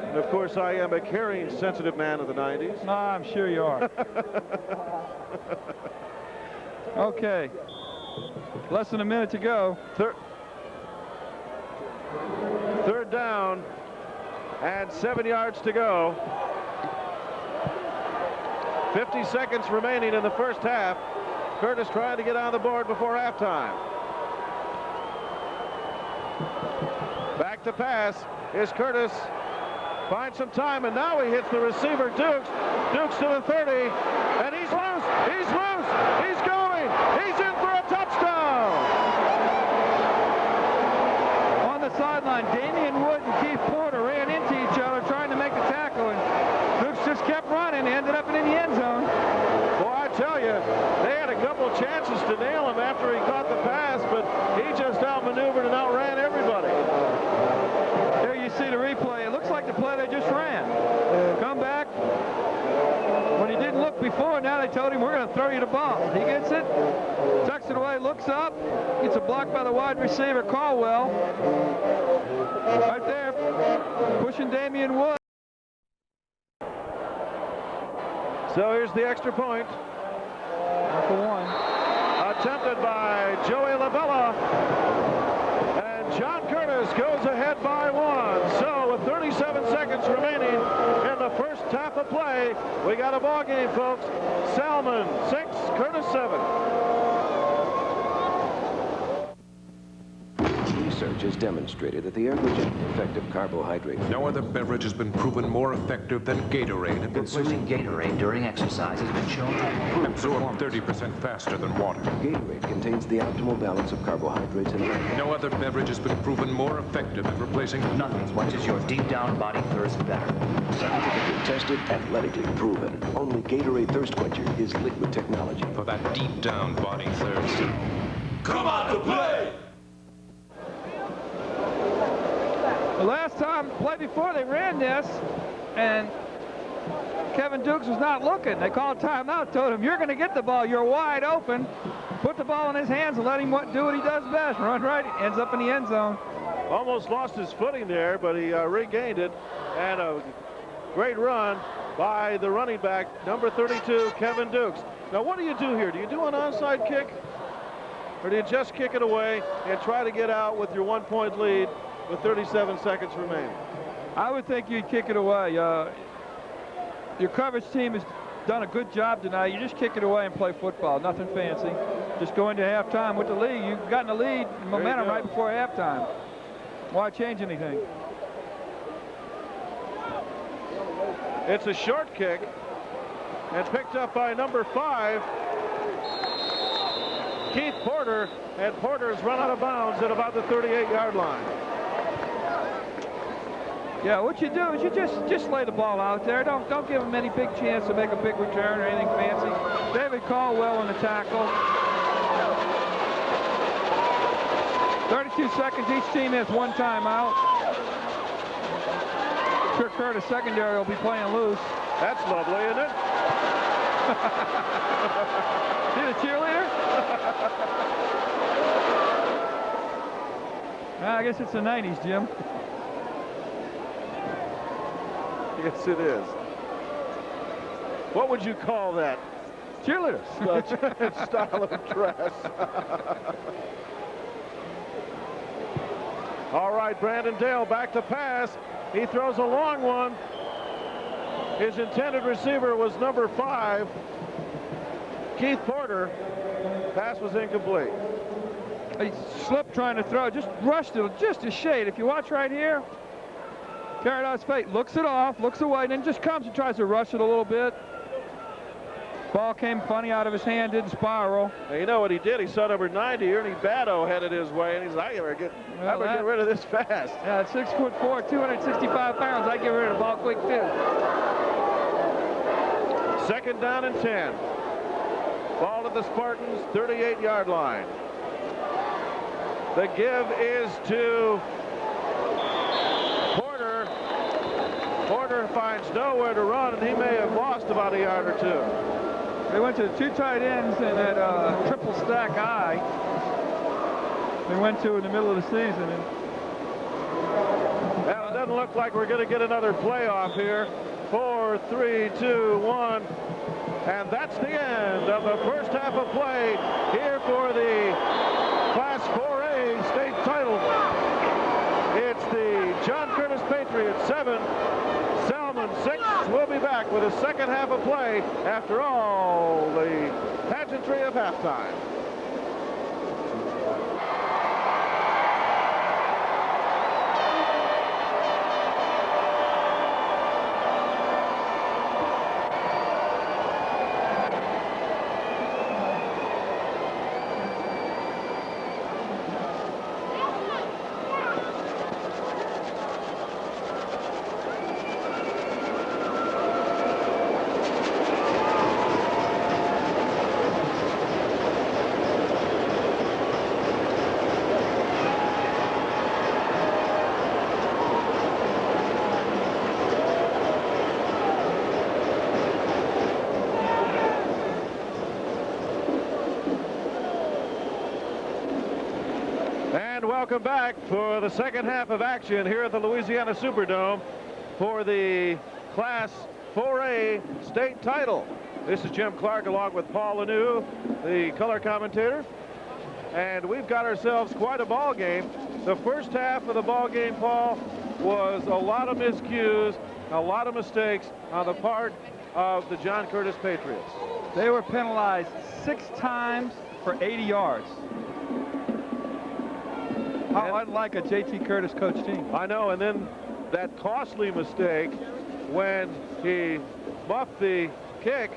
And of course, I am a caring, sensitive man of the 90s. I'm sure you are. Okay. Less than a minute to go. Third down and 7 yards to go. 50 seconds remaining in the first half. Curtis trying to get on the board before halftime. Back to pass is Curtis. Finds some time, and now he hits the receiver, Dukes. Dukes to the 30, and he's loose. He's loose. He's going. He's in for a touchdown. On the sideline, Damian Wood and Keith Porter ran into each other trying to make the tackle, and Dukes just kept running, ended up in the end zone. Boy, I tell you, they had a couple chances to nail him after he caught the pass, but he just outmaneuvered and outran everybody. There you see the replay. It looks like the play they just ran. Come back. When he didn't look before, now they told him, we're going to throw you the ball. He gets it, tucks it away, looks up, gets a block by the wide receiver, Caldwell. Right there, pushing Damian Wood. So here's the extra point. For one. Attempted by Joey Lavella. And John Curtis goes ahead by 1. So with 37 seconds remaining in the first half of play, we got a ball game, folks. Salmen 6, Curtis 7. Research has demonstrated that the average effective carbohydrate. No other beverage has been proven more effective than Gatorade. Consuming Gatorade during exercise has been shown to improve Absorb 30% faster than water. Gatorade contains the optimal balance of carbohydrates and electrolytes. No other beverage has been proven more effective at replacing nothing quenches your deep down body thirst better. Scientifically tested, athletically proven. Only Gatorade Thirst Quencher is liquid technology. for that deep down body thirst. Come out to play! The last time, play before they ran this, and Kevin Dukes was not looking. They called timeout, told him, you're going to get the ball. You're wide open. Put the ball in his hands and let him do what he does best. Run right, ends up in the end zone. Almost lost his footing there, but he regained it. And a Great run by the running back, number 32, Kevin Dukes. Now, what do you do here? Do you do an onside kick? Or do you just kick it away and try to get out with your 1-point lead with 37 seconds remaining? I would think you'd kick it away. Your coverage team has done a good job tonight. You just kick it away and play football. Nothing fancy. Just go into halftime with the lead. You've gotten the lead and momentum right before halftime. Why change anything? It's a short kick and picked up by number 5, Keith Porter, and Porter's run out of bounds at about the 38-yard line. Yeah, what you do is you just lay the ball out there. Don't give him any big chance to make a big return or anything fancy. David Caldwell in the tackle. 32 seconds. Each team has one timeout. Sure, Curtis secondary will be playing loose. That's lovely, isn't it? See the cheerleader? I guess it's the 90s, Jim. Yes, it is. What would you call that? Cheerleaders. Style of dress. All right, Brandon Dale back to pass. He throws a long one. His intended receiver was number 5, Keith Porter. Pass was incomplete. He slipped trying to throw. Just rushed it just a shade. If you watch right here, carried out his fate, looks it off, looks away, and then just comes and tries to rush it a little bit. Ball came funny out of his hand, didn't spiral. Now, you know what he did? He saw number 90, Ernie Batto, headed his way, and he's like, I better get rid of this fast. Yeah, 6'4", 265 pounds. I get rid of the ball quick, too. Second down and 10. Ball at the Spartans' 38-yard line. The give is to Porter. Porter finds nowhere to run, and he may have lost about a yard or two. They went to the 2 tight ends and that triple stack I. They went to in the middle of the season. And well, it doesn't look like we're going to get another playoff here. 4, 3, 2, 1. And that's the end of the first half of play here for the Class 4A state title. It's the John Curtis Patriots 7, Salmen 6. We'll be back with the second half of play after all the pageantry of halftime. Welcome back for the second half of action here at the Louisiana Superdome for the Class 4A state title. This is Jim Clark along with Paul Lanou, the color commentator. And we've got ourselves quite a ball game. The first half of the ball game, Paul, was a lot of miscues, a lot of mistakes on the part of the John Curtis Patriots. They were penalized 6 times for 80 yards. How unlike a J.T. Curtis coach team. I know, and then that costly mistake when he muffed the kick.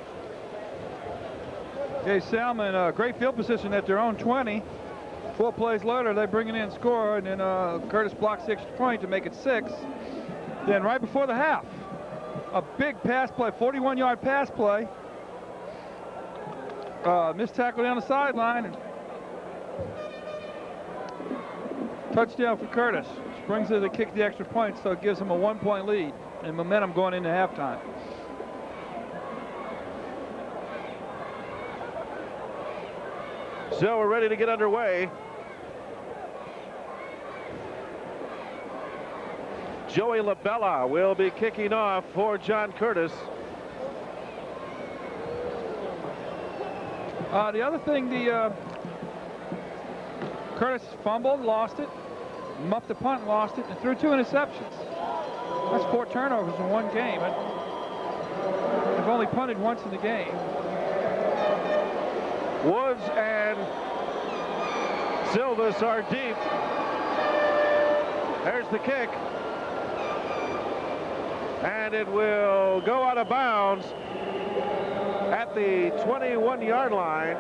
Gave Salmen a great field position at their own 20. 4 plays later, they bring it in, score, and then Curtis blocks the extra point to make it 6. Then right before the half, a big pass play, 41-yard pass play. Missed tackle down the sideline. And touchdown for Curtis. Which brings it to kick the extra point, so it gives him a 1-point lead and momentum going into halftime. So we're ready to get underway. Joey LaBella will be kicking off for John Curtis. The other thing, Curtis fumbled, lost it, muffed the punt, lost it, and threw 2 interceptions. That's 4 turnovers in one game. They've only punted once in the game. Woods and Silvas are deep. There's the kick. And it will go out of bounds at the 21-yard line.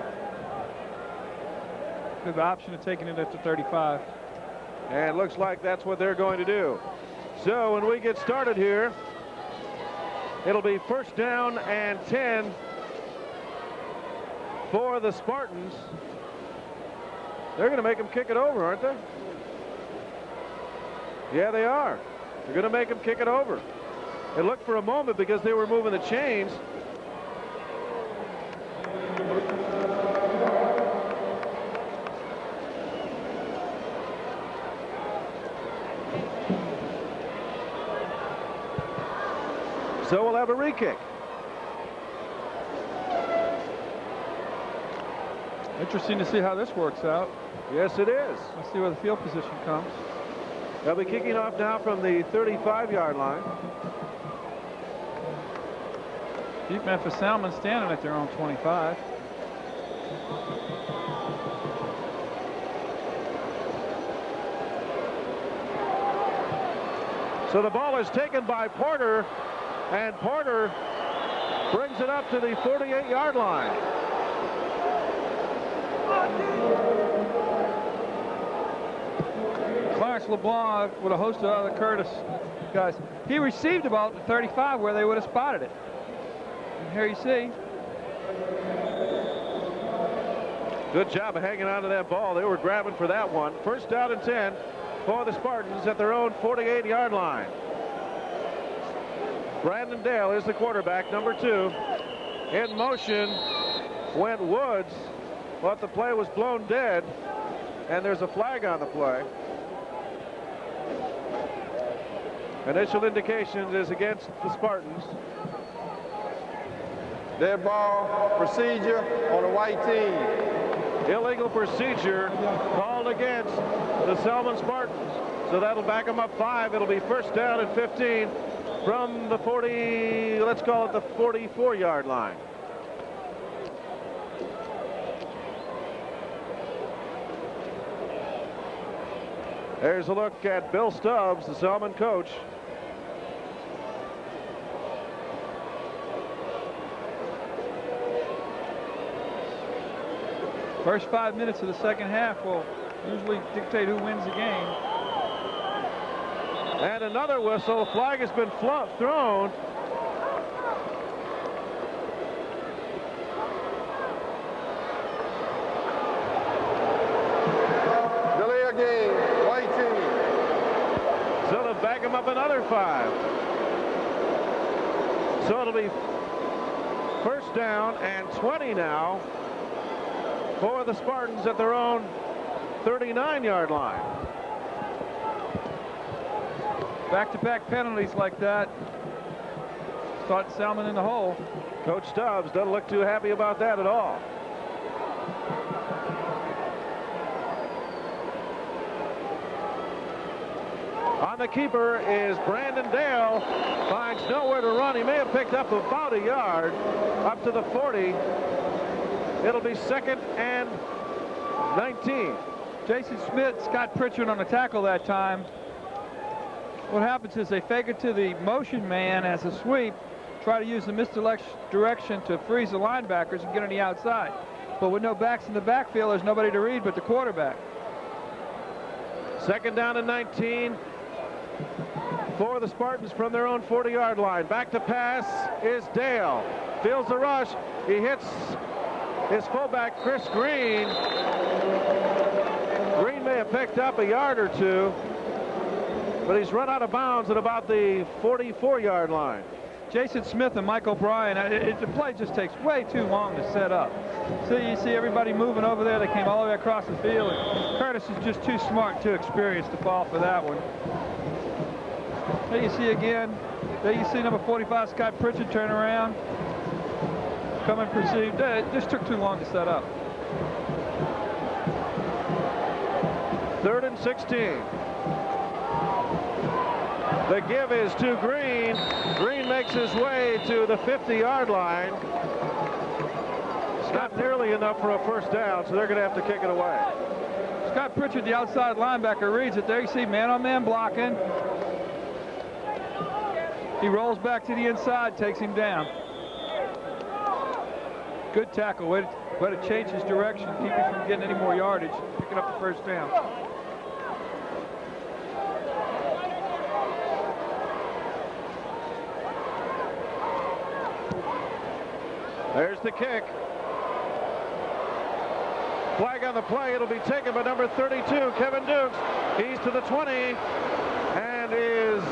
They have the option of taking it at the 35. And it looks like that's what they're going to do. So when we get started here, it'll be 1st down and 10 for the Spartans. They're going to make them kick it over, aren't they? Yeah, they are. They're going to make them kick it over. It looked for a moment because they were moving the chains. So we'll have a re-kick. Interesting to see how this works out. Yes, it is. Let's see where the field position comes. They'll be kicking off now from the 35-yard line. Deep Memphis Salmen standing at their own 25. So the ball is taken by Porter, and Porter brings it up to the 48-yard line. Clarence LeBlanc with a host of other Curtis guys. He received about the 35 where they would have spotted it. And here you see. Good job of hanging on to that ball. They were grabbing for that one. 1st down and 10 for the Spartans at their own 48-yard line. Brandon Dale is the quarterback, number 2. In motion went Woods, but the play was blown dead, and there's a flag on the play. Initial indications is against the Spartans. Dead ball procedure on the white team. Illegal procedure called against the Salmen Spartans. So that'll back them up 5. It'll be 1st down and 15 from the 40, let's call it the 44-yard line. There's a look at Bill Stubbs, the Salmen coach. First 5 minutes of the second half will usually dictate who wins the game. And another whistle. A flag has been thrown. Delay a game, white team. So they'll back him up another 5. So it'll be 1st down and 20 now for the Spartans at their own 39-yard line. Back-to-back penalties like that start Salmen in the hole. Coach Stubbs doesn't look too happy about that at all. On the keeper is Brandon Dale. Finds nowhere to run. He may have picked up about a yard up to the 40. It'll be 2nd and 19. Jason Smith, Scott Pritchard on the tackle that time. What happens is they fake it to the motion man as a sweep, try to use the misdirection to freeze the linebackers and get on the outside. But with no backs in the backfield, there's nobody to read but the quarterback. 2nd down and 19 for the Spartans from their own 40-yard line. Back to pass is Dale. Feels the rush. He hits his fullback, Chris Green. Green may have picked up a yard or 2, but he's run out of bounds at about the 44-yard line. Jason Smith and Mike O'Brien, the play just takes way too long to set up. So you see everybody moving over there. They came all the way across the field. And Curtis is just too smart and too experienced to fall for that one. There you see again. There you see number 45, Scott Pritchard, turn around. Come and perceived. It just took too long to set up. 3rd and 16. The give is to Green. Green makes his way to the 50-yard line. It's not nearly enough for a first down, so they're going to have to kick it away. Scott Pritchard, the outside linebacker, reads it. There you see man-on-man blocking. He rolls back to the inside, takes him down. Good tackle. Way to change his direction, keep him from getting any more yardage, picking up the first down. There's the kick. Flag on the play. It'll be taken by number 32, Kevin Dukes. He's to the 20 and is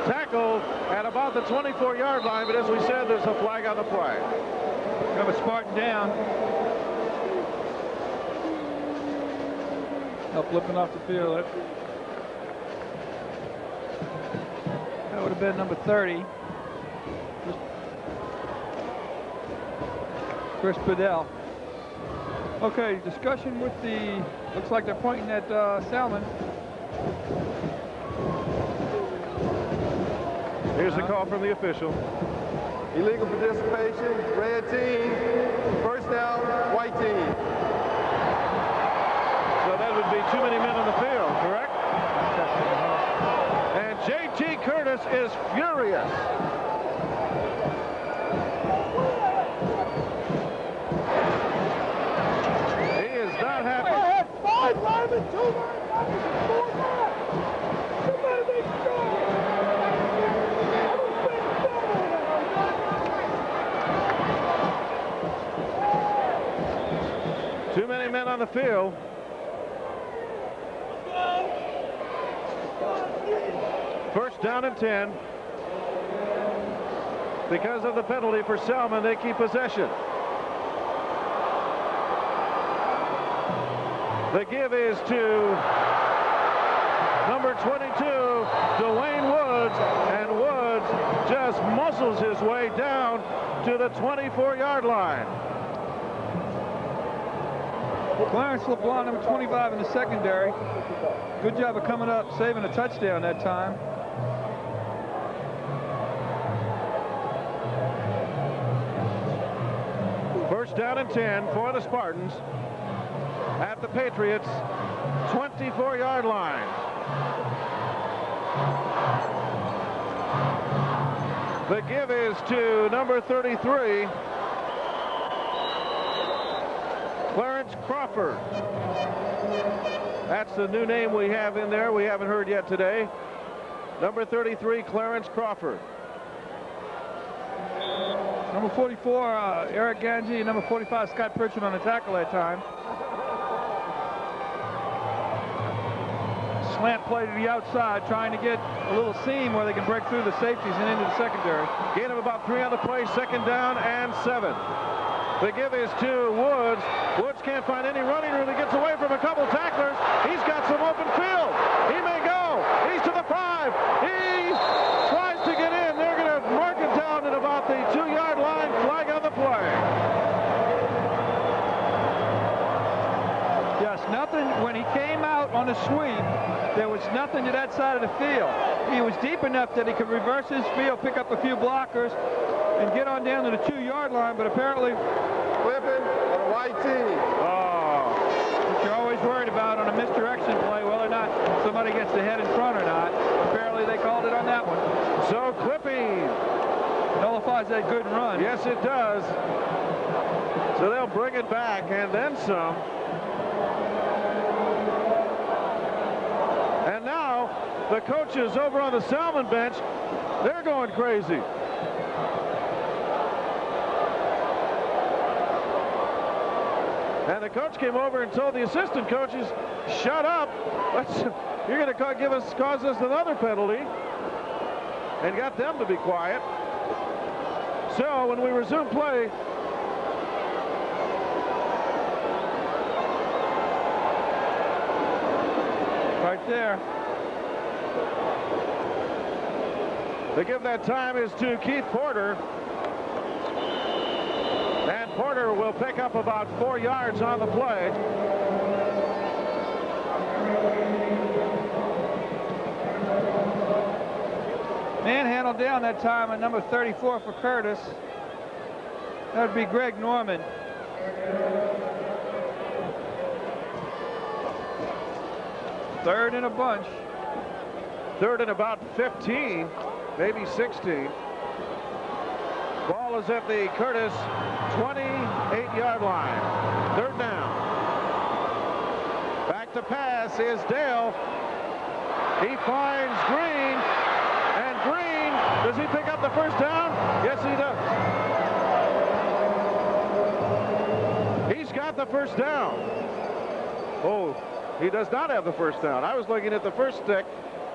tackled at about the 24-yard line. But as we said, there's a flag on the play. Have a Spartan down. Flipping off the field. That would have been number 30. Chris Bedell. Okay, discussion with the, looks like they're pointing at Salmen. Here's the call from the official. Illegal participation, red team, first down, white team. So that would be too many men on the field, correct? And J.T. Curtis is furious. He is not happy. I had 5 linemen, 2 linemen, 4 guys. Somebody make a goal. Too many men on the field. First down and 10. Because of the penalty for Salmen, they keep possession. The give is to number 22, Dwayne Woods, and Woods just muscles his way down to the 24-yard line. Clarence LeBlanc, number 25 in the secondary. Good job of coming up, saving a touchdown that time. First down and 10 for the Spartans at the Patriots 24-yard line. The give is to number 33, Clarence Crawford. That's the new name we have in there. We haven't heard yet today. Number 33, Clarence Crawford. Number 44, Eric Ganji, and number 45, Scott Pritchard on the tackle that time. Slant play to the outside, trying to get a little seam where they can break through the safeties and into the secondary. Gain of about 3 on the play, second down and 7. The give is to Woods. Woods can't find any running room. He gets away from a couple tacklers. He's got some open field. He may go. He's to the 5. He tries to get in. They're going to mark it down at about the 2-yard line. Flag on the play. Yes, nothing. When he came out on the sweep, there was nothing to that side of the field. He was deep enough that he could reverse his field, pick up a few blockers, and get on down to the 2-yard line, but apparently Flipping on a white team. Oh. what you're always worried about on a misdirection play, whether or not somebody gets the head in front or not. Apparently they called it on that one. So clipping. Nullifies that good run. Yes, it does. So they'll bring it back and then some. And now the coaches over on the Salmen bench, they're going crazy. And the coach came over and told the assistant coaches, shut up. You're going to cause us another penalty. And got them to be quiet. So when we resume play, right there. to give that time is to Keith Porter. And Porter will pick up about 4 yards on the play. Manhandled down that time at number 34 for Curtis. That would be Greg Norman. Third in a bunch. Third and about 15, maybe 16. Ball is at the Curtis 28-yard line. Third down. Back to pass is Dale. He finds Green. And Green, does he pick up the first down? Yes, he does. He's got the first down. Oh, he does not have the first down. I was looking at the first stick,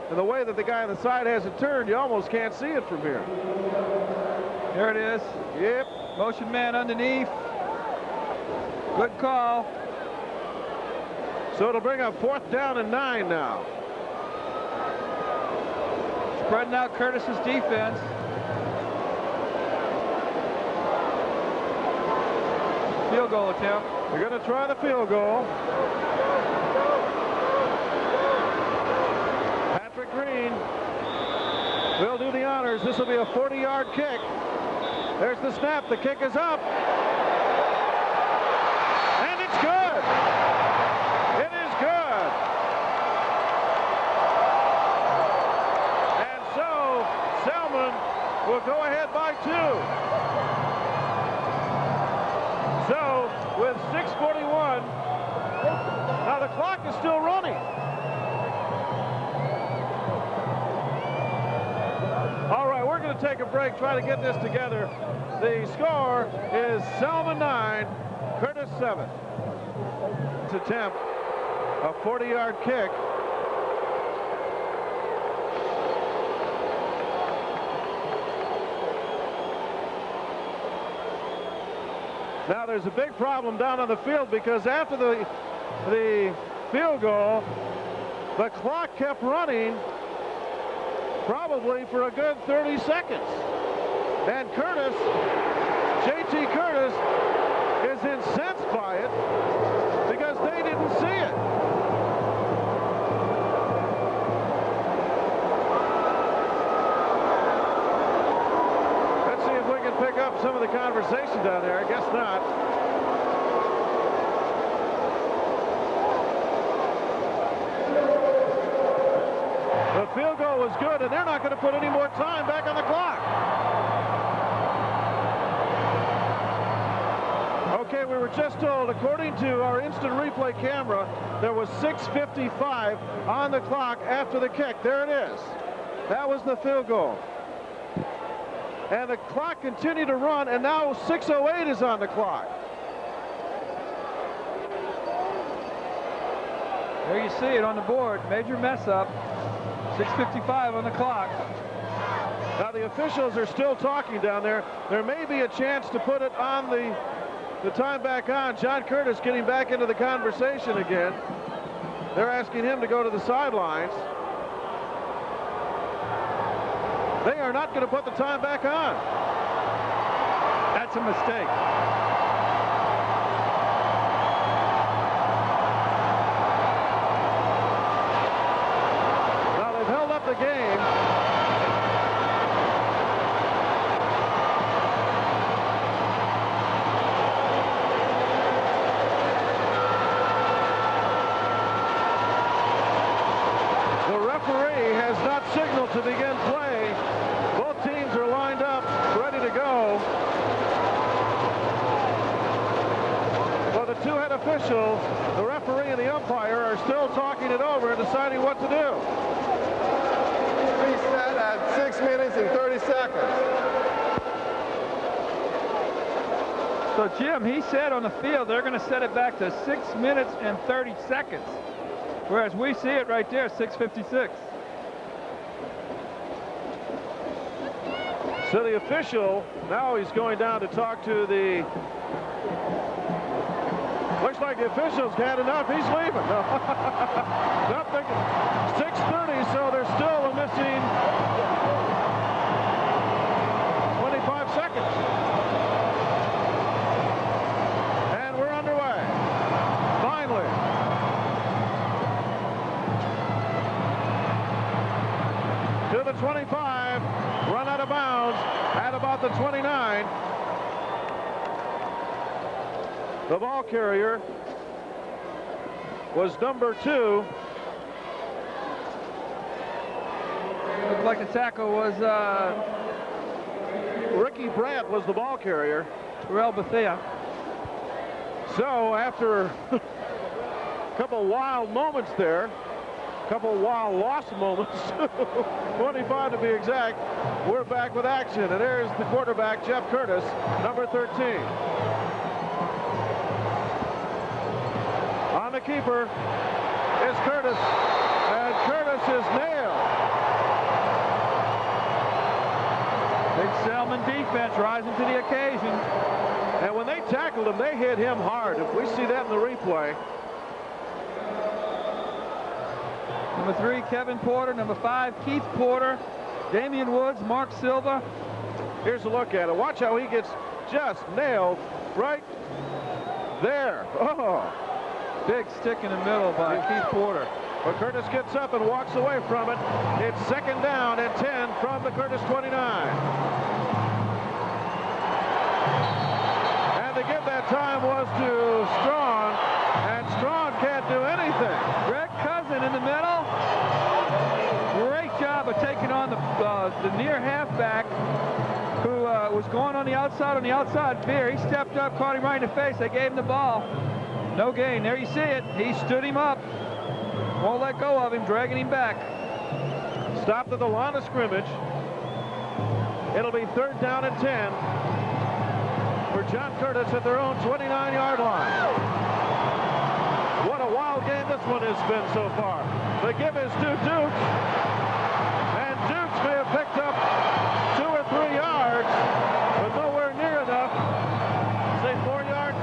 and the way that the guy on the side has it turned, you almost can't see it from here. Here it is. Yep. Motion man underneath. Good call. So it'll bring up 4th down and 9 now. Spreading out Curtis's defense. Field goal attempt. They're going to try the field goal. Patrick Green will do the honors. This will be a 40-yard kick. There's the snap. The kick is up. And it's good. It is good. And so Salmen will go ahead by 2. So with 6:41, now the clock is still running. All right, we're going to take a break, try to get this together. The score is Salmen 9, Curtis 7. To attempt a 40-yard kick. Now there's a big problem down on the field because after the field goal, the clock kept running probably for a good 30 seconds. And Curtis, JT Curtis, is incensed by it because they didn't see it. Let's see if we can pick up some of the conversation down there. I guess not. The field goal was good, and they're not going to put any more time back on the clock. Okay, we were just told, according to our instant replay camera, there was 6:55 on the clock after the kick. There it is. That was the field goal. And the clock continued to run, and now 6:08 is on the clock. There you see it on the board. Major mess up. 6:55 on the clock. Now the officials are still talking down there. There may be a chance to put it on the time back on. John Curtis getting back into the conversation again. They're asking him to go to the sidelines. They are not going to put the time back on. That's a mistake. Now they've held up the game. The referee has not signaled to begin play. Both teams are lined up, ready to go. Well, the two-head officials, the referee and the umpire, are still talking it over and deciding what to do. Reset at 6 minutes and 30 seconds. So, Jim, he said on the field they're going to set it back to 6 minutes and 30 seconds. Whereas we see it right there, 6:56. So the official, now he's going down to talk to the... Looks like the official's had enough. He's leaving. Nothing. 6:30, so there's still a missing the 25, run out of bounds at about the 29. The ball carrier was number 2. Looked like the tackle was Ricky Brandt was the ball carrier. Terrell Bethea. So after a couple wild moments there, a couple wild lost moments, 25 to be exact, we're back with action. And there's the quarterback, Jeff Curtis, number 13. On the keeper is Curtis, and Curtis is nailed. Big Salmen defense rising to the occasion. And when they tackled him, they hit him hard. If we see that in the replay. Number 3, Kevin Porter. Number 5, Keith Porter. Damian Woods, Mark Silva. Here's a look at it. Watch how he gets just nailed right there. Oh. Big stick in the middle by Keith Porter. But Curtis gets up and walks away from it. It's 2nd down and 10 from the Curtis 29. And the give that time was to Strong, and Strong can't do anything. Greg Cousin in the middle. Great job of taking on the near halfback who was going on the outside veer. He stepped up, caught him right in the face. They gave him the ball. No gain. There you see it. He stood him up. Won't let go of him, dragging him back. Stopped at the line of scrimmage. It'll be 3rd down and 10 for John Curtis at their own 29-yard line. What a wild game this one has been so far. The give is to Dukes, and Dukes may have picked up 2 or 3 yards, but nowhere near enough. Say 4 yards.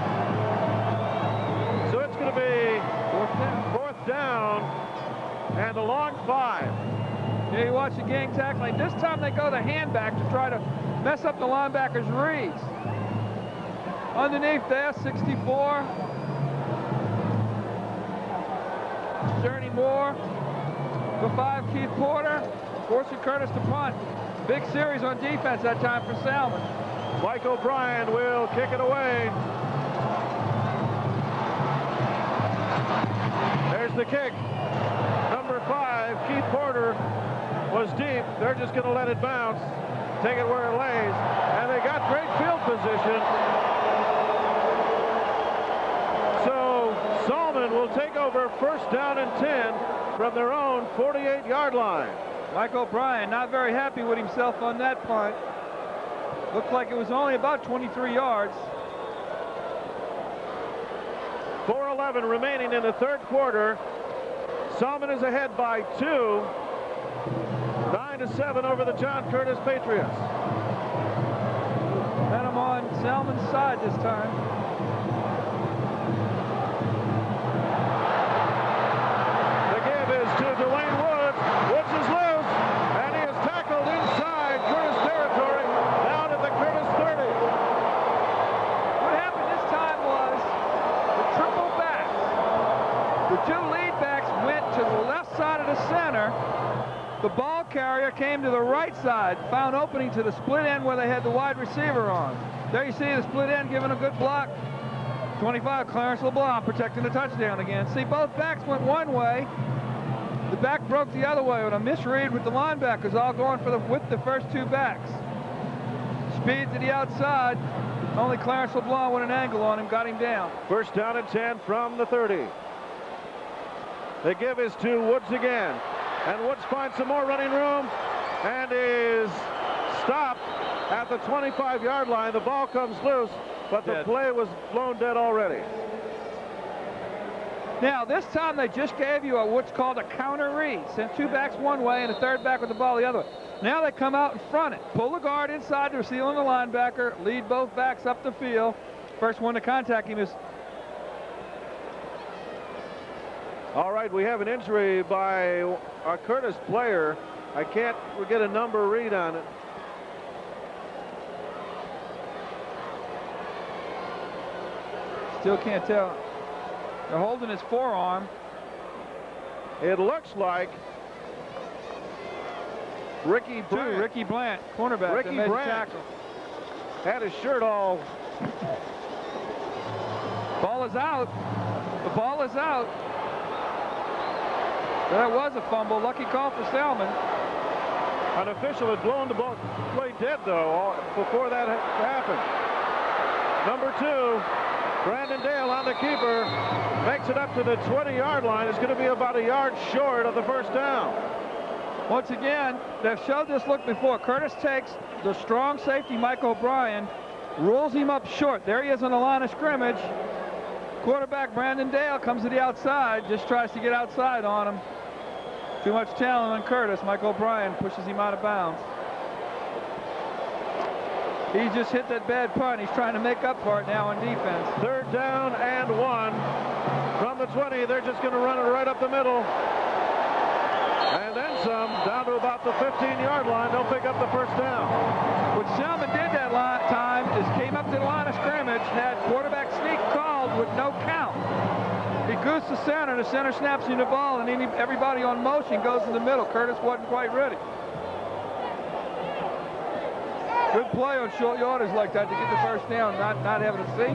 So it's going to be 4th down and a long 5. Here you watch the gang tackling. This time they go to handback to try to mess up the linebacker's reads. Underneath there, 64. Journey Moore. The 5, Keith Porter. Forcing Curtis to punt. Big series on defense that time for Salmen. Mike O'Brien will kick it away. There's the kick. Number 5, Keith Porter, was deep. They're just going to let it bounce, take it where it lays, and they got great field position. So Salmen will take over 1st down and 10 from their own 48-yard line. Mike O'Brien not very happy with himself on that punt. Looked like it was only about 23 yards. 4:11 remaining in the 3rd quarter. Salmen is ahead by 2. 9-7 over the John Curtis Patriots. Had him on Salmen's side this time. The give is to Dwayne Woods. Woods is loose, and he is tackled inside Curtis territory, down at the Curtis 30. What happened this time was the triple backs. The 2 lead backs went to the left side of the center. The ball carrier came to the right side, found opening to the split end where they had the wide receiver on. There you see the split end giving a good block. 25, Clarence LeBlanc protecting the touchdown again. See, both backs went one way. The back broke the other way with a misread with the linebackers all going with the first 2 backs. Speed to the outside. Only Clarence LeBlanc with an angle on him, got him down. 1st down and 10 from the 30. The give is to Woods again. And Woods finds some more running room and is stopped at the 25-yard line. The ball comes loose, but the play was blown dead already. Now, this time they just gave you what's called a counter read. Sent 2 backs one way and a 3rd back with the ball the other way. Now they come out and front it. Pull the guard inside to seal on the linebacker. Lead both backs up the field. First one to contact him is... All right, we have an injury by our Curtis player. I can't get a number read on it. Still can't tell. They're holding his forearm. It looks like Ricky Brandt. Ricky Brandt, cornerback. Ricky that made the Brandt tackle. had his shirt all. Ball is out. The ball is out. That was a fumble. Lucky call for Salmen. An official had blown the ball play dead, though, before that happened. Number 2, Brandon Dale on the keeper. Makes it up to the 20-yard line. It's going to be about a yard short of the first down. Once again, they've showed this look before. Curtis takes the strong safety, Mike O'Brien, rolls him up short. There he is on the line of scrimmage. Quarterback Brandon Dale comes to the outside, just tries to get outside on him. Too much challenge on Curtis. Mike O'Brien pushes him out of bounds. He just hit that bad punt. He's trying to make up for it now on defense. 3rd down and 1 from the 20. They're just going to run it right up the middle. And then some, down to about the 15-yard line. They'll pick up the first down. What Salmen did that time is came up to the line of scrimmage, had quarterback sneak called with no count. He goosed the center snaps him the ball, and everybody on motion goes in the middle. Curtis wasn't quite ready. Good play on short yardage like that to get the first down, not having to see.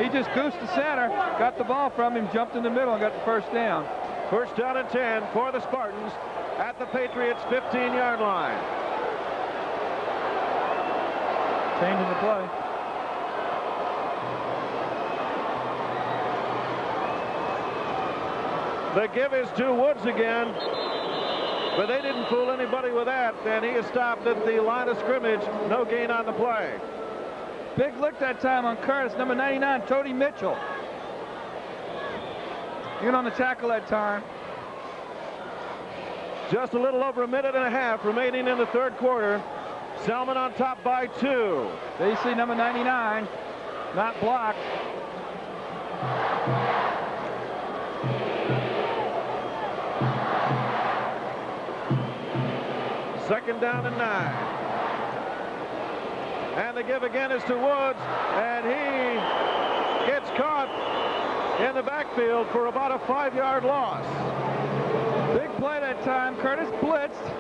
He just goosed the center, got the ball from him, jumped in the middle, and got the first down. First down and 10 for the Spartans at the Patriots' 15-yard line. Changing the play. The give is to Woods again, but they didn't fool anybody with that, and he is stopped at the line of scrimmage. No gain on the play. Big lick that time on Curtis, number 99, Tony Mitchell. Even on the tackle that time. Just a little over a minute and a half remaining in the 3rd quarter. Salmen on top by 2. There you see number 99, not blocked. Second down and 9. And the give again is to Woods, and he gets caught in the backfield for about a 5-yard loss. Big play that time. Curtis blitzed.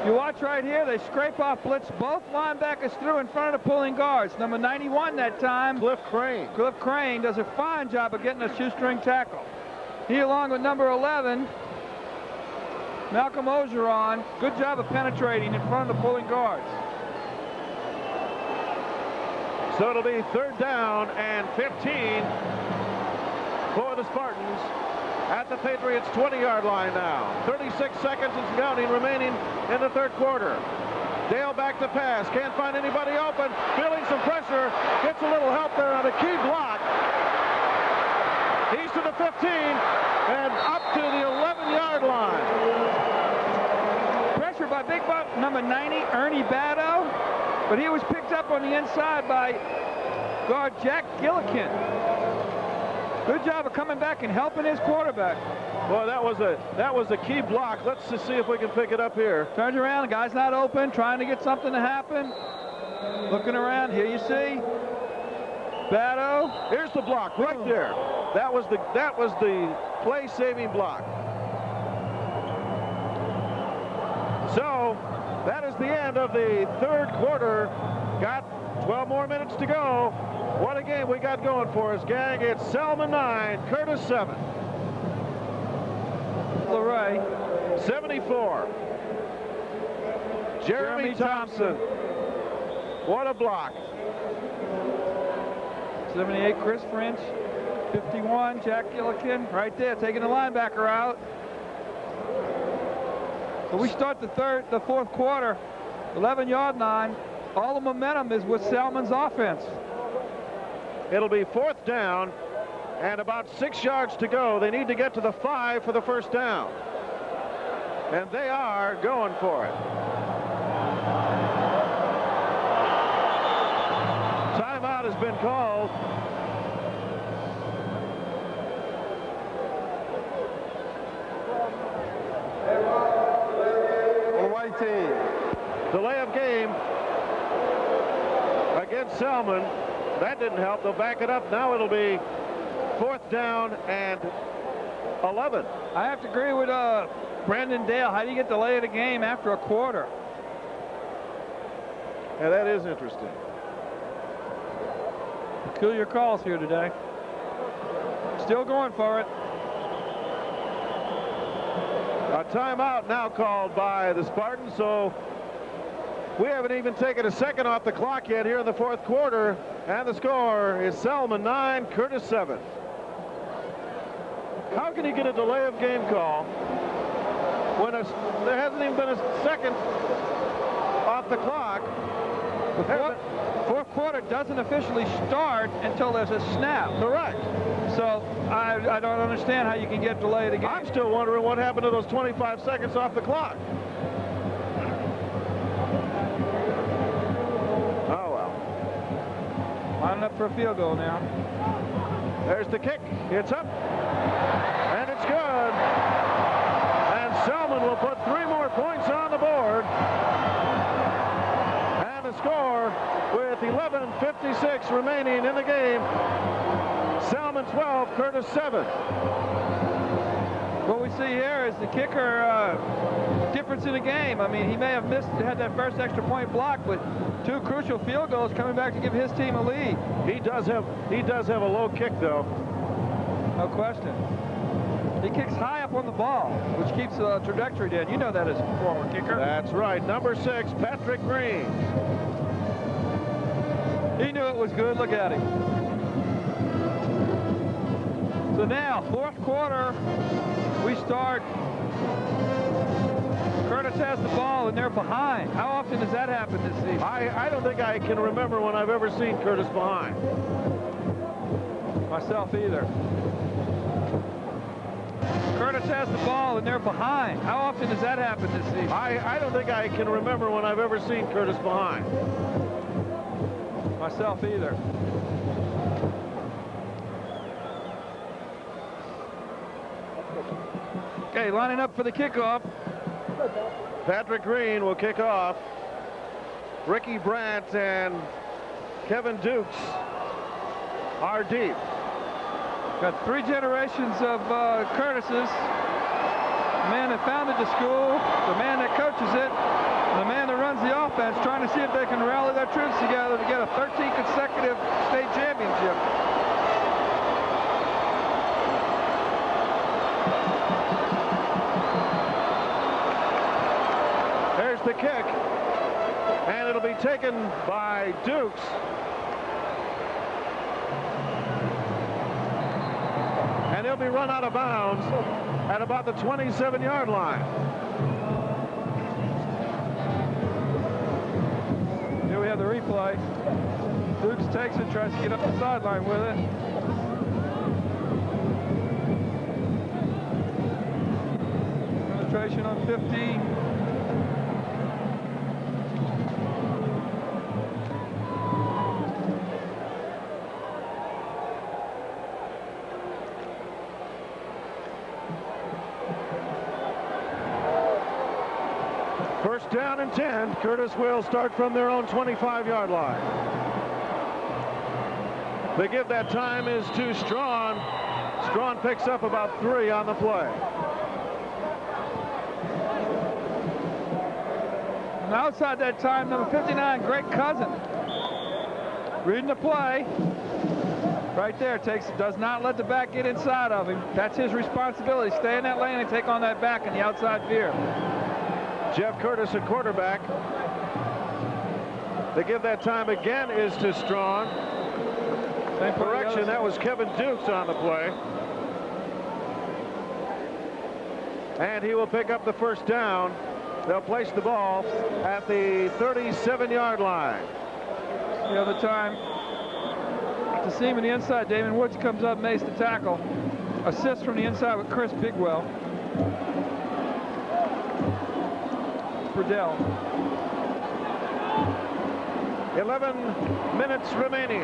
You watch right here, they scrape off blitz both linebackers through in front of the pulling guards. Number 91 that time, Cliff Crane. Cliff Crane does a fine job of getting a shoestring tackle. He, along with number 11, Malcolm Ogeron, good job of penetrating in front of the pulling guards. So it'll be 3rd down and 15 for the Spartans at the Patriots' 20-yard line now. 36 seconds and counting remaining in the 3rd quarter. Dale back to pass, can't find anybody open, feeling some pressure, gets a little help there on a key block. He's to the 15 and up to the 11-yard line. Pressure by big buck number 90, Ernie Batto, but he was picked up on the inside by guard Jack Gillikin. Good job of coming back and helping his quarterback. Boy, that was a key block. Let's just see if we can pick it up here. Turns around, the guy's not open, trying to get something to happen. Looking around, here you see Batto. Here's the block right there. That was the play-saving block. So that is the end of the 3rd quarter. Got 12 more minutes to go. What a game we got going for us, gang. It's Salmen 9, Curtis 7. Luray. 74. Jeremy Thompson. What a block. 78, Chris French. 51, Jack Gillikin. Right there, taking the linebacker out. So we start the 4th quarter, 11-yard line. All the momentum is with Salmen's offense. It'll be 4th down and about 6 yards to go. They need to get to the 5 for the first down. And they are going for it. Timeout has been called. White team. Delay of game against Salmen. That didn't help. They'll back it up. Now it'll be 4th down and 11. I have to agree with Brendan Dale, how do you get delay of the game after a quarter? Yeah, that is interesting. Peculiar calls here today. Still going for it. A timeout now called by the Spartans, so we haven't even taken a second off the clock yet here in the fourth quarter, and the score is Salmen 9, Curtis 7. How can you get a delay of game call when there hasn't even been a second off the clock? The fourth quarter doesn't officially start until there's a snap. Correct. So I don't understand how you can get delay of the game. I'm still wondering what happened to those 25 seconds off the clock. Oh, well. Lining up for a field goal now. There's the kick. It's up. And it's good. And Salmen will put 3 more points on the board. And the score with 11:56 remaining in the game. Salmen 12, Curtis 7. What we see here is the kicker difference in the game. I mean, he may have had that first extra point block, but 2 crucial field goals coming back to give his team a lead. He does have a low kick, though. No question. He kicks high up on the ball, which keeps the trajectory down. You know that as a former kicker. That's right. Number 6, Patrick Green. He knew it was good. Look at him. So now, fourth quarter, we start. Curtis has the ball, and they're behind. How often does that happen this season? I don't think I can remember when I've ever seen Curtis behind. Myself either. Curtis has the ball, and they're behind. How often does that happen this season? I don't think I can remember when I've ever seen Curtis behind. Myself either. Okay, lining up for the kickoff. Patrick Green will kick off. Ricky Brandt and Kevin Dukes are deep. Got 3 generations of Curtises. The man that founded the school, the man that coaches it, and the man that runs the offense, trying to see if they can rally their troops together to get a 13th consecutive state championship. There's the kick, and it'll be taken by Dukes. And he'll be run out of bounds at about the 27-yard line. Here we have the replay. Dukes takes it, tries to get up the sideline with it. Penetration on 15. First down and 10. Curtis will start from their own 25-yard line. They give that time is to Strawn. Strawn picks up about 3 on the play. And outside that time, number 59, Greg Cousin. Reading the play. Right there, does not let the back get inside of him. That's his responsibility. Stay in that lane and take on that back in the outside veer. Jeff Curtis, a quarterback. They give that time again is to Strawn. Same correction, that was Kevin Dukes on the play. And he will pick up the first down. They'll place the ball at the 37-yard line. The other time, to see him in the inside, Damon Woods comes up, makes the tackle. Assist from the inside with Chris Bigwell. Burdell. 11 minutes remaining.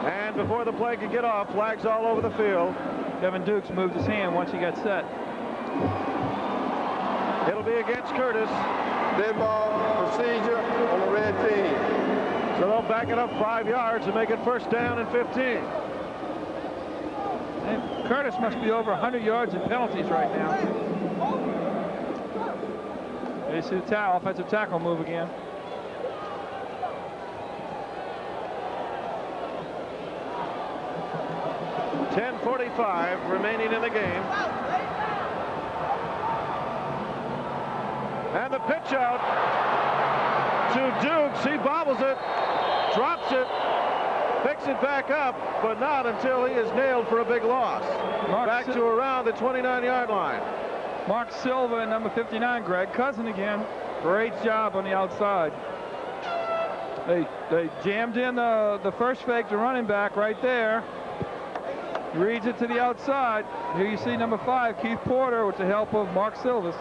And before the play could get off, flags all over the field. Kevin Dukes moved his hand once he got set. It'll be against Curtis. Dead ball procedure on the red team. So they'll back it up 5 yards and make it first down and 15. And Curtis must be over 100 yards in penalties right now. There you see the offensive tackle move again. .45 remaining in the game. And the pitch out to Dukes. He bobbles it, drops it, picks it back up, but not until he is nailed for a big loss. Back to around the 29-yard line. Mark Silva and number 59, Greg Cousin again. Great job on the outside. They jammed in the first fake to running back right there. Reads it to the outside. Here you see number 5, Keith Porter, with the help of Mark Silvas.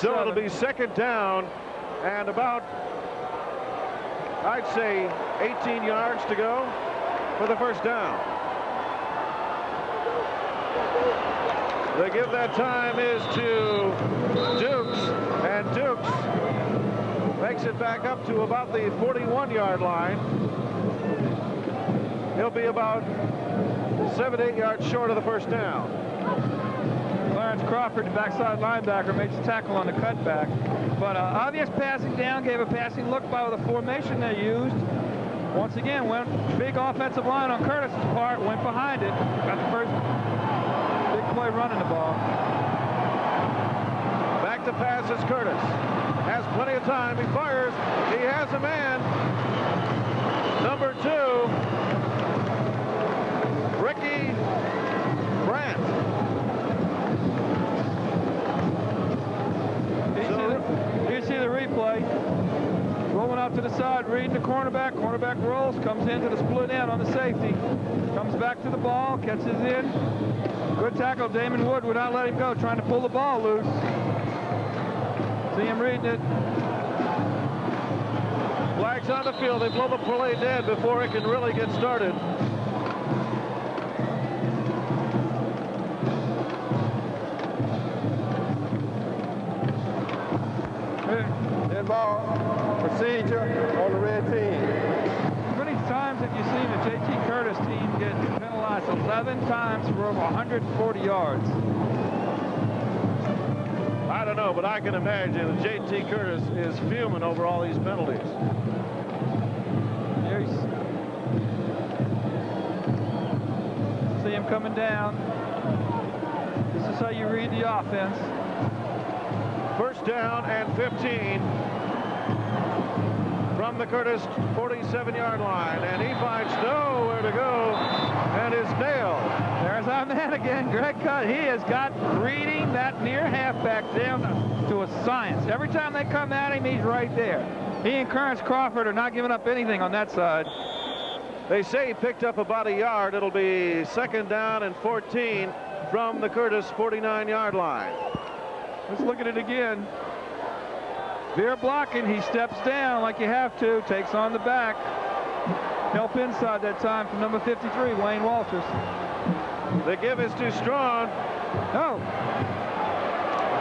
So it'll be second down and about, I'd say, 18 yards to go for the first down. The give that time is to Dukes, and Dukes makes it back up to about the 41-yard line. He'll be about 7-8 yards short of the first down. Clarence Crawford, the backside linebacker, makes a tackle on the cutback. But obvious passing down, gave a passing look by the formation they used. Once again, went big offensive line on Curtis's part, went behind it, got the first big play running the ball. Back to pass is Curtis. Has plenty of time. He fires. He has a man. Number 2. Ricky Brandt. You see the replay. Rolling out to the side, reading the cornerback. Cornerback rolls, comes into the split end on the safety. Comes back to the ball, catches in. Good tackle. Damon Wood would not let him go, trying to pull the ball loose. See him reading it. Flags on the field. They blow the play dead before it can really get started. Ball procedure on the red team. How many times have you seen the J.T. Curtis team get penalized? 11 times for over 140 yards. I don't know, but I can imagine that J.T. Curtis is fuming over all these penalties. See him coming down. This is how you read the offense. First down and 15 from the Curtis 47-yard line, and he finds nowhere to go and is nailed. There's our man again, Greg Cutt. He has got reading that near halfback down to a science. Every time they come at him, he's right there. He and Clarence Crawford are not giving up anything on that side. They say he picked up about a yard. It'll be second down and 14 from the Curtis 49-yard line. Let's look at it again. Veer blocking. He steps down like you have to. Takes on the back. Help inside that time from number 53, Wayne Walters. The give is too strong. No.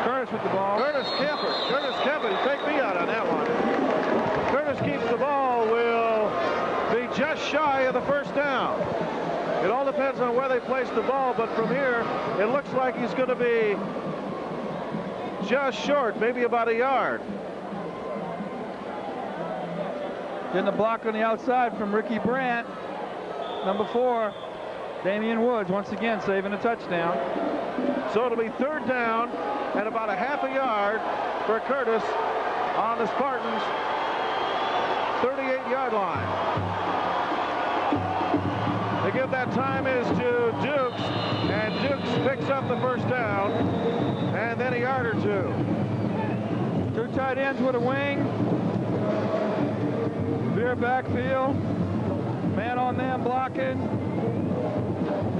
Curtis with the ball. Curtis Kemper. Take me out on that one. Curtis keeps the ball. Will be just shy of the first down. It all depends on where they place the ball, but from here, it looks like he's going to be just short, maybe about a yard. Getting the block on the outside from Ricky Brandt. Number 4, Damian Woods, once again saving a touchdown. So it'll be third down and about a half a yard for Curtis on the Spartans' 38-yard line. The give that time is to Dukes, and Dukes picks up the first down, and then a yard or two. 2 tight ends with a wing. Veer backfield. Man on man blocking.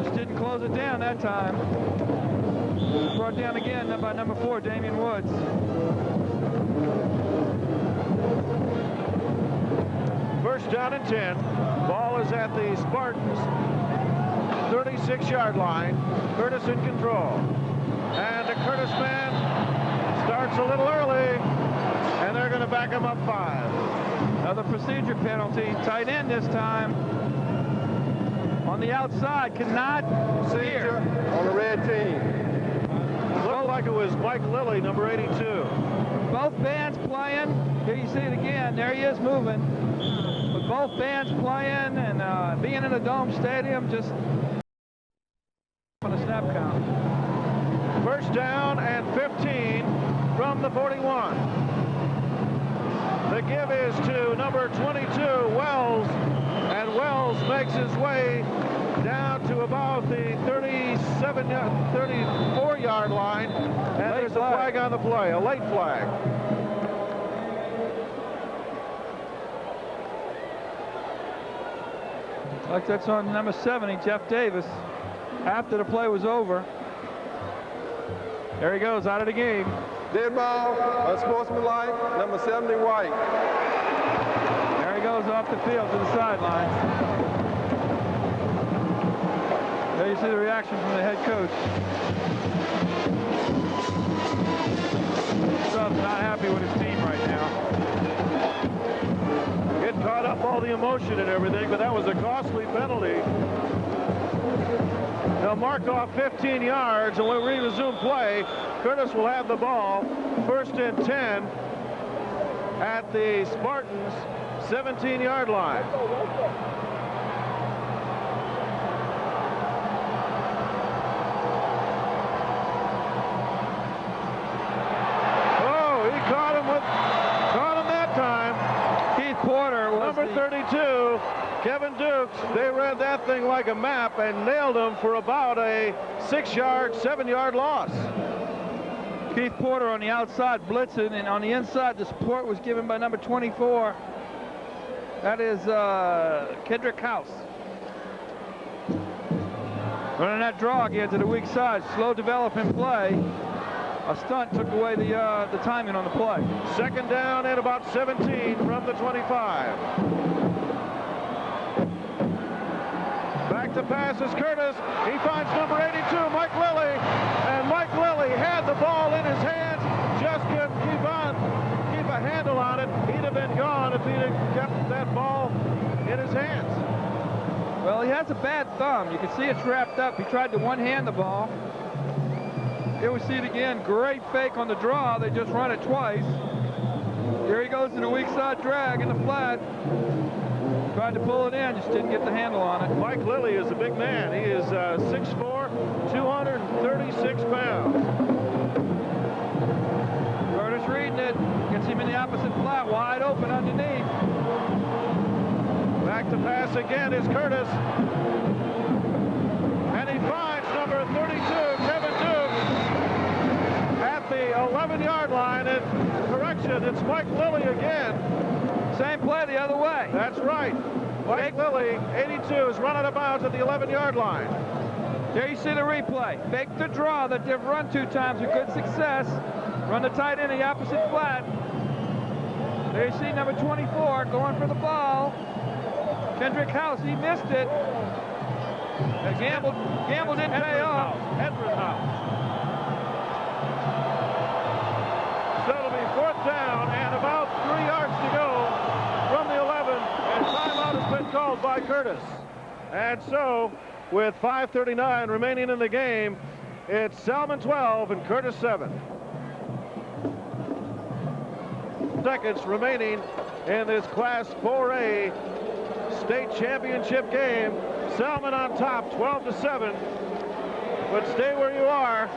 Just didn't close it down that time. Brought down again by number 4, Damian Woods. First down and 10. Ball is at the Spartans' 36-yard line. Curtis in control. And the Curtis man starts a little early, and they're going to back him up 5. Another procedure penalty. Tight end this time on the outside, cannot Procedure on the red team. Looked like it was Mike Lilly, number 82. Both bands playing. Here you see it again. There he is moving. But both bands playing and being in a dome stadium, just on a snap count. First down and 15 from the 41. The give is to number 22, Wells, and Wells makes his way down to about the 34-yard line, and there's a flag on the play, a late flag. Like that's on number 70, Jeff Davis, after the play was over. There he goes, out of the game. Dead ball, unsportsmanlike, number 70, White. There he goes off the field to the sideline. There you see the reaction from the head coach. Stubbs not happy with his team right now. Getting caught up all the emotion and everything, but that was a costly penalty. They'll mark off 15 yards, and we'll resume play. Curtis will have the ball, first and 10 at the Spartans' 17-yard line. Oh, he caught him that time. Keith Porter was number 32. Kevin Dukes, they read that thing like a map and nailed him for about a 6-yard, 7-yard loss. Keith Porter on the outside blitzing, and on the inside the support was given by number 24. That is Kendrick House. Running that draw again to the weak side. Slow developing play. A stunt took away the timing on the play. Second down and about 17 from the 25. Back to pass is Curtis. He finds number 82, Mike Lilly. And Mike Lilly had the ball in his hands. Just couldn't keep a handle on it. He'd have been gone if he'd have kept that ball in his hands. Well, he has a bad thumb. You can see it's wrapped up. He tried to one-hand the ball. Here we see it again. Great fake on the draw. They just run it twice. Here he goes to the weak side drag in the flat. Tried to pull it in, just didn't get the handle on it. Mike Lilly is a big man. He is 6'4", 236 pounds. Curtis reading it. Gets him in the opposite flat, wide open underneath. Back to pass again is Curtis. And he finds number 32, Kevin Dukes, at the 11-yard line. And correction, it's Mike Lilly again. Same play the other way. That's right. Mike Lilly, 82, is run out of bounds at the 11-yard line. There you see the replay. Fake the draw that they've run 2 times with good success. Run the tight end in the opposite flat. There you see number 24 going for the ball. Kendrick House, he missed it. The gamble didn't pay off. Edward House. So it'll be 4th down and about 3 yards to go from the 11, and timeout has been called by Curtis. And so, with 5:39 remaining in the game, it's Salmen 12 and Curtis 7. Seconds remaining in this Class 4A state championship game. Salmen on top, 12-7. But stay where you are.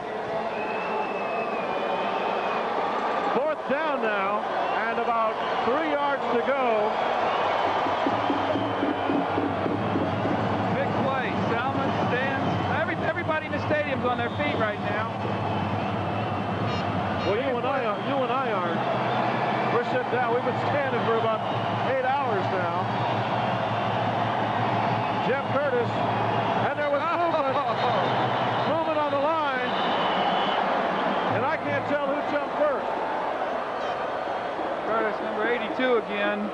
4th down now, and about 3 yards to go. Big play. Salmen stands. Everybody in the stadium's on their feet right now. Well, you and I aren't. We're sitting down. We've been standing for about 8 hours now. Jeff Curtis, and there was movement on the line, and I can't tell who jumped first. Curtis, number 82 again.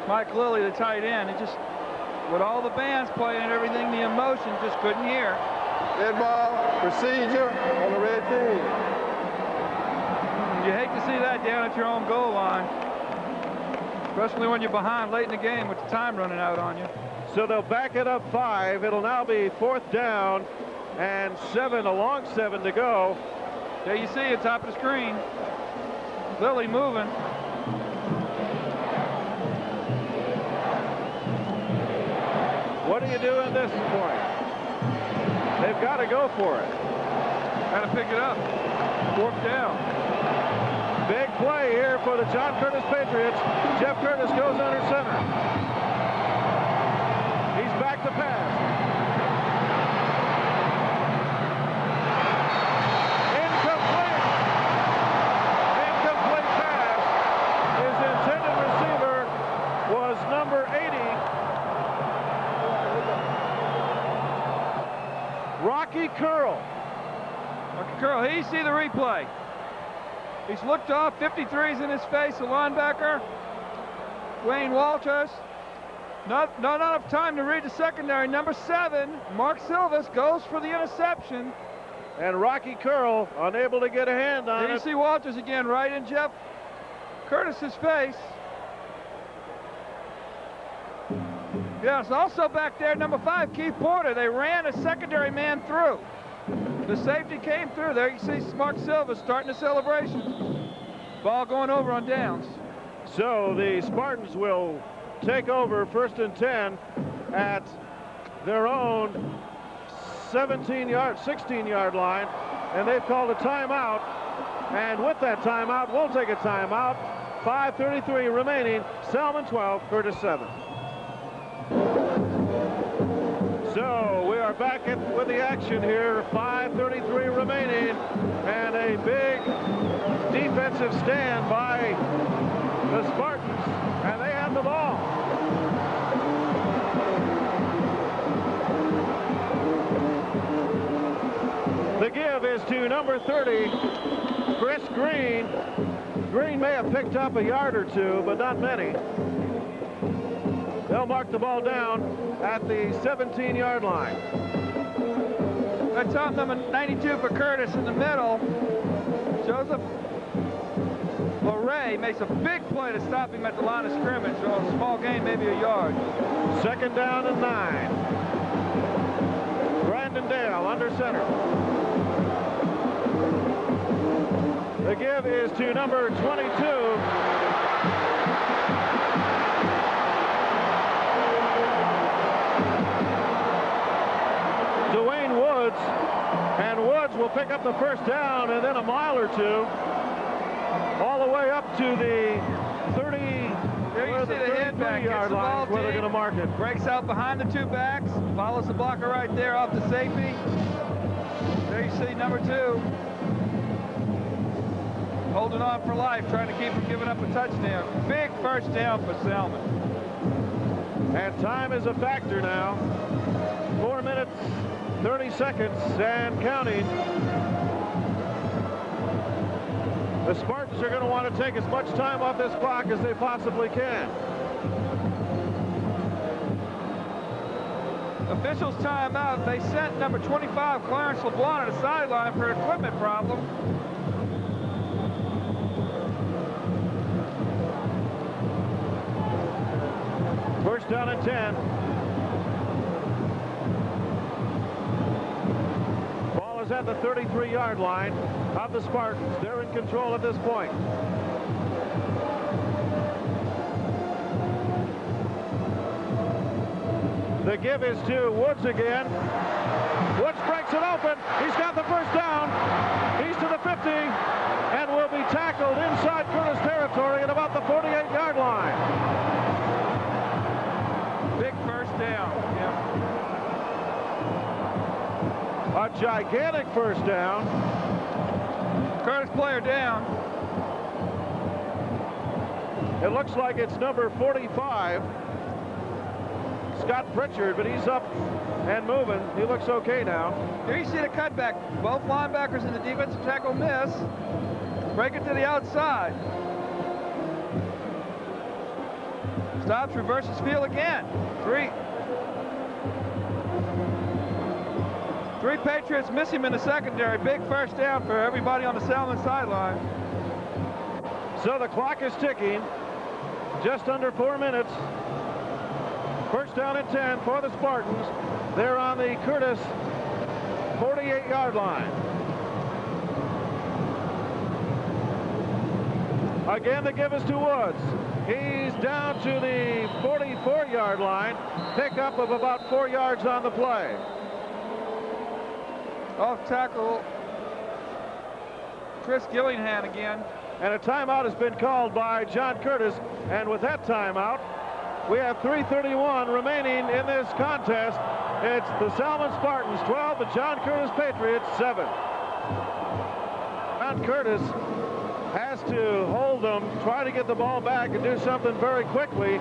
Mike Lilly, the tight end. It just, with all the bands playing and everything, the emotion just couldn't hear. Dead ball, procedure on the red team. You hate to see that down at your own goal line, especially when you're behind late in the game with the time running out on you. So they'll back it up 5. It'll now be 4th down and 7, a long 7 to go. There you see it, top of the screen. Lily moving. What do you do at this point? They've got to go for it. Got to pick it up. 4th down. Big play here for the John Curtis Patriots. Jeff Curtis goes under center. He's back to pass. Incomplete. Incomplete pass. His intended receiver was number 80. Rocky Curl. Rocky Curl, he see the replay. He's looked off, 53's in his face, the linebacker. Wayne Walters. Not enough time to read the secondary. Number 7, Mark Silvas, goes for the interception. And Rocky Curl unable to get a hand on it. You see Walters again right in Jeff Curtis's face. Yes, also back there, number 5, Keith Porter. They ran a secondary man through. The safety came through. There you see Mark Silva starting the celebration. Ball going over on downs. So the Spartans will take over 1st and 10 at their own 16-yard line, and they've called a timeout. And with that timeout, we'll take a timeout. 5:33 remaining. Salmen 12, Curtis 7. So we are back with the action here. 5:33 remaining, and a big defensive stand by the Spartans, and they have the ball. The give is to number 30, Chris Green. Green may have picked up a yard or two, but not many. They'll mark the ball down at the 17-yard line. That's top number 92 for Curtis in the middle. Joseph LeRae makes a big play to stop him at the line of scrimmage. So a small gain, maybe a yard. 2nd down and 9. Brandon Dale under center. The give is to number 22. Dwayne Woods, and Woods will pick up the 1st down and then a mile or two all the way up to the 30. There you see the head back, yard line where they're going to mark it. Breaks out behind the 2 backs, follows the blocker right there off the safety. There you see number 2. Holding on for life, trying to keep from giving up a touchdown. Big 1st down for Salmen. And time is a factor now. 4 minutes, 30 seconds, and counting. The Spartans are going to want to take as much time off this clock as they possibly can. Officials timeout. They sent number 25, Clarence LeBlanc, to the sideline for an equipment problem. First down and 10. Ball is at the 33-yard line of the Spartans. They're in control at this point. The give is to Woods again. Woods breaks it open. He's got the 1st down. He's to the 50 and will be tackled inside Curtis territory at about the 48-yard line. Big 1st down. Yeah. A gigantic 1st down. Curtis player down. It looks like it's number 45, Scott Pritchard, but he's up and moving. He looks okay now. Here you see the cutback. Both linebackers in the defensive tackle miss. Break it to the outside. Stops, reverses field again. Three Patriots miss him in the secondary. Big 1st down for everybody on the Salmen sideline. So the clock is ticking. Just under 4 minutes. First down and 10 for the Spartans. They're on the Curtis 48-yard line. Again, the give is to Woods. He's down to the 44-yard line. Pickup of about 4 yards on the play. Off tackle, Chris Gillingham again. And a timeout has been called by John Curtis. And with that timeout, we have 3:31 remaining in this contest. It's the Salmen Spartans 12, the John Curtis Patriots 7. John Curtis has to hold them, try to get the ball back and do something very quickly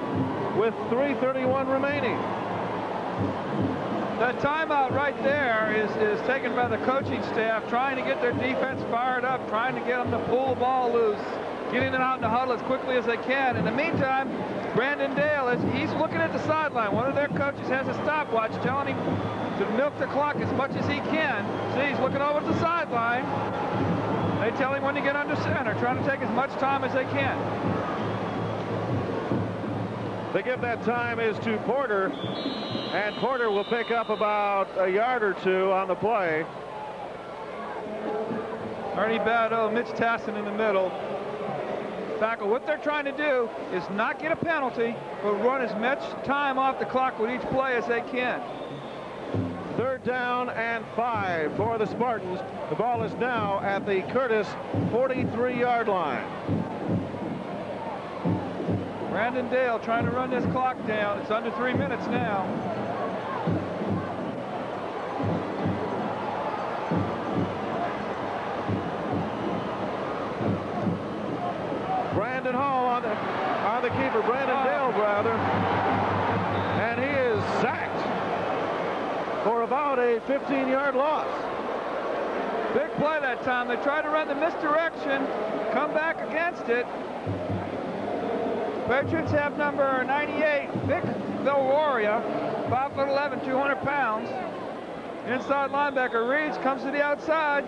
with 3:31 remaining. That timeout right there is taken by the coaching staff, trying to get their defense fired up, trying to get them to pull the ball loose, getting them out in the huddle as quickly as they can. In the meantime, Brandon Dale, he's looking at the sideline. One of their coaches has a stopwatch telling him to milk the clock as much as he can. See, he's looking over at the sideline. They tell him when to get under center, trying to take as much time as they can. They give that time is to Porter, and Porter will pick up about a yard or two on the play. Ernie Batto, Mitch Tassin in the middle. Tackle. What they're trying to do is not get a penalty, but run as much time off the clock with each play as they can. Third down and 5 for the Spartans. The ball is now at the Curtis 43-yard line. Brandon Dale trying to run this clock down. It's under 3 minutes now. Brandon Hall on the keeper, Brandon Dale rather, and he is sacked for about a 15-yard loss. Big play that time. They tried to run the misdirection, come back against it. Patriots have number 98, Vic Villoria, 5'11", 200 pounds. Inside linebacker Reeds comes to the outside.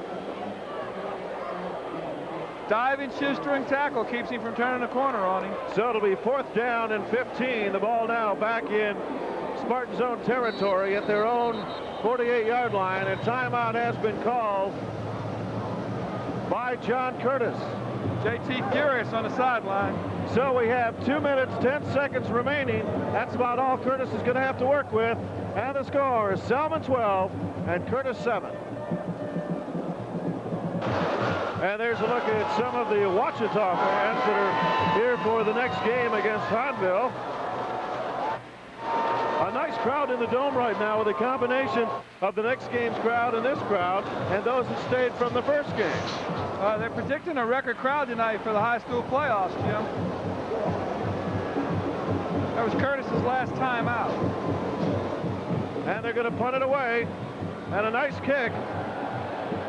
Diving shoestring tackle keeps him from turning the corner on him. So it'll be 4th down and 15. The ball now back in Spartans' own territory at their own 48-yard line. And timeout has been called by John Curtis. JT furious on the sideline. So we have 2 minutes, 10 seconds remaining. That's about all Curtis is going to have to work with. And the score is Salmen 12 and Curtis 7. And there's a look at some of the Ouachita fans that are here for the next game against Hahnville. A nice crowd in the dome right now with a combination of the next game's crowd and this crowd and those that stayed from the first game. They're predicting a record crowd tonight for the high school playoffs, Jim. That was Curtis's last time out. And they're going to punt it away. And a nice kick.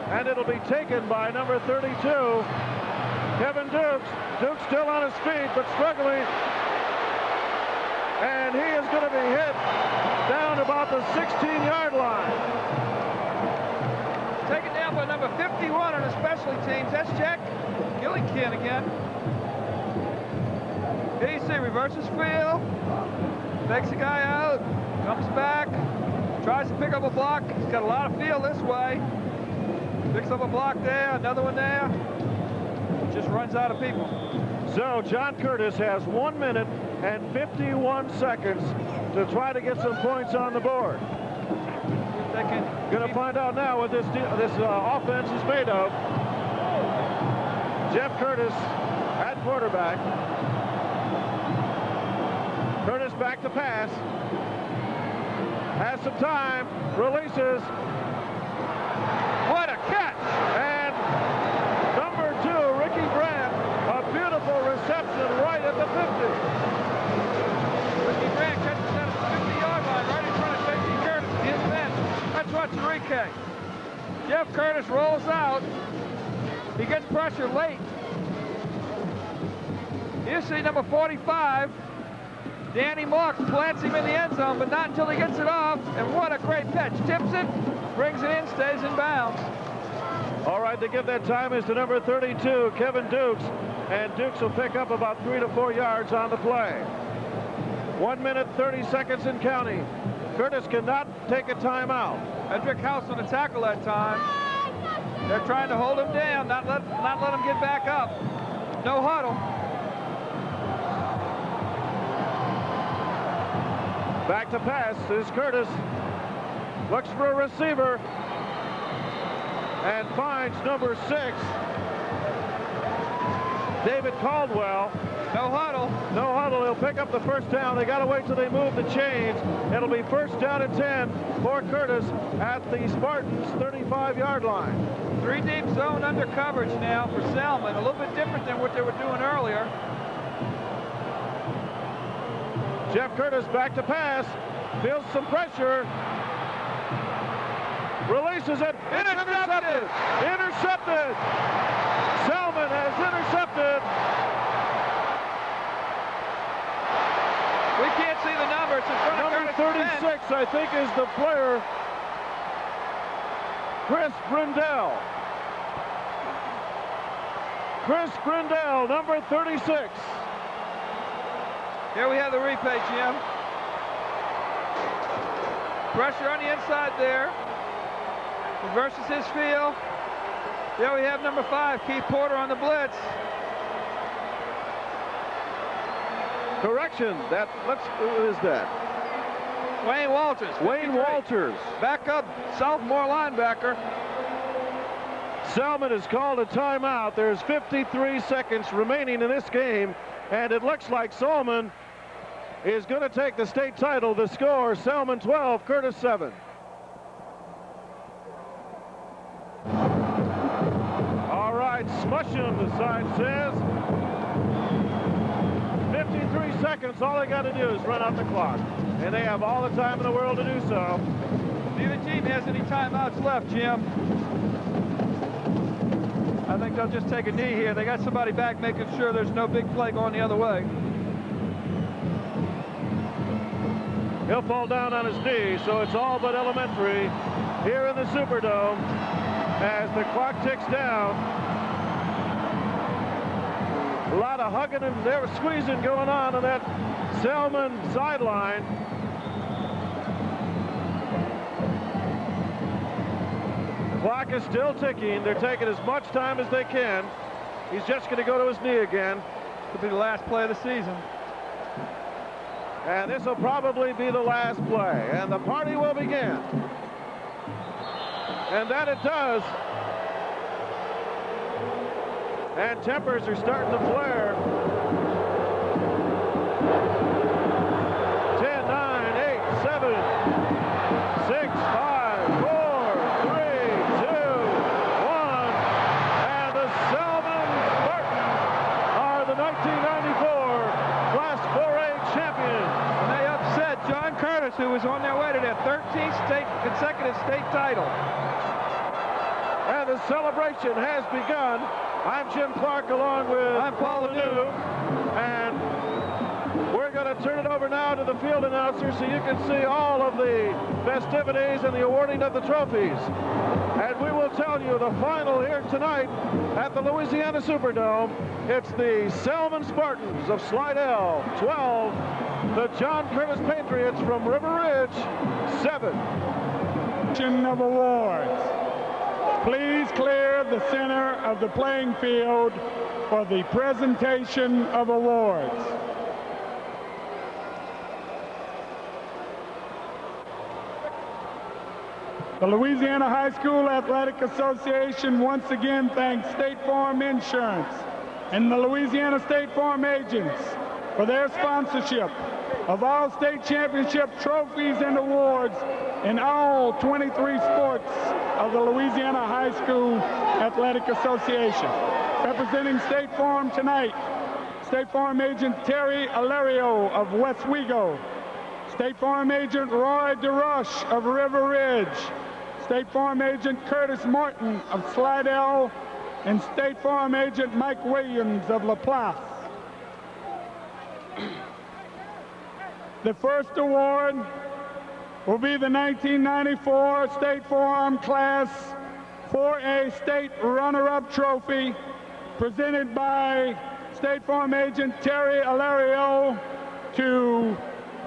And it'll be taken by number 32, Kevin Dukes. Dukes still on his feet, but struggling. And he is going to be hit down about the 16-yard line. Taken down by number 51 on the special teams. That's Jack Gillingham again. Here you see reverses field. Takes the guy out. Comes back. Tries to pick up a block. He's got a lot of field this way. Picks up a block there, another one there. Just runs out of people. So John Curtis has 1 minute and 51 seconds to try to get some points on the board. Going to find out now what this offense is made of. Jeff Curtis at quarterback. Curtis back to pass. Has some time. Releases. What a catch! And number 2, Ricky Brandt, a beautiful reception right at the 50. Ricky Brandt catches that at the 50-yard line, right in front of J.T. Curtis, his bench. That's what's Enrique. Jeff Curtis rolls out. He gets pressure late. You see number 45, Danny Mark plants him in the end zone, but not until he gets it off. And what a great catch. Tips it, brings it in, stays in bounds. All right, to give that time is to number 32, Kevin Dukes. And Dukes will pick up about 3 to 4 yards on the play. 1 minute 30 seconds and counting. Curtis cannot take a timeout. Edric House on the tackle that time. They're trying to hold him down, not let him get back up. No huddle. Back to pass is Curtis. Looks for a receiver and finds number 6, David Caldwell. No huddle. No huddle. He'll pick up the first down. They got to wait till they move the chains. It'll be first down and 10 for Curtis at the Spartans' 35-yard line. 3 deep zone under coverage now for Salmen. A little bit different than what they were doing earlier. Jeff Curtis back to pass. Feels some pressure. Releases it. Intercepted. Intercepted. Salmen has intercepted. We can't see the number. It's in front of Number Curtis. 36, I think, is the player, Chris Brindell. Chris Brindell, number 36. Here we have the replay, Jim. Pressure on the inside there. Reverses his field. There we have number 5, Keith Porter on the blitz. Correction, who is that? Wayne Walters. 53. Wayne Walters. Backup sophomore linebacker. Salmen has called a timeout. There's 53 seconds remaining in this game, and it looks like Salmen is going to take the state title. The score, Salmen 12, Curtis 7. All right, smush him, the sign says. 53 seconds, all they got to do is run out the clock. And they have all the time in the world to do so. Neither team has any timeouts left, Jim. I think they'll just take a knee here. They got somebody back making sure there's no big play going the other way. He'll fall down on his knee, so it's all but elementary here in the Superdome as the clock ticks down. A lot of hugging and there was squeezing going on that Salmen sideline. The clock is still ticking. They're taking as much time as they can. He's just going to go to his knee again. Could be the last play of the season. And this will probably be the last play. And the party will begin. And that it does. And tempers are starting to flare. 10, 9, 8, 7, 6, 5, 4, 3, 2, 1. And the Salmen Spartans are the 1994 Class 4A champions. And they upset John Curtis, who was on their way to their 13th consecutive state title. And the celebration has begun. I'm Jim Clark along with I'm Paul Lanoux. And we're going to turn it over now to the field announcer so you can see all of the festivities and the awarding of the trophies. And we will tell you the final here tonight at the Louisiana Superdome. It's the Salmen Spartans of Slidell, 12. The John Curtis Patriots from River Ridge, 7. Of awards. Please clear the center of the playing field for the presentation of awards. The Louisiana High School Athletic Association once again thanks State Farm Insurance and the Louisiana State Farm agents for their sponsorship of all state championship trophies and awards in all 23 sports of the Louisiana High School Athletic Association. Representing State Farm tonight, State Farm agent Terry Alario of Westwego, State Farm agent Roy DeRush of River Ridge, State Farm agent Curtis Martin of Slidell, and State Farm agent Mike Williams of LaPlace. The first award will be the 1994 State Farm Class 4A State Runner-Up Trophy presented by State Farm agent Terry Alario to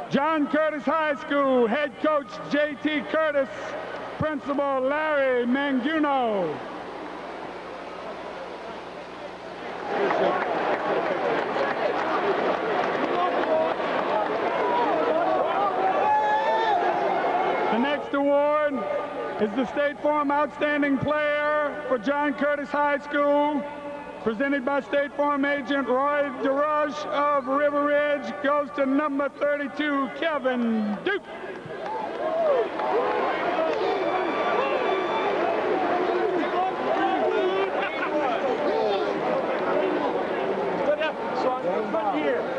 John Curtis High School, head coach J.T. Curtis, principal Larry Manguno. The next award is the State Farm Outstanding Player for John Curtis High School, presented by State Farm agent Roy DeRoche of River Ridge, goes to number 32, Kevin Duke.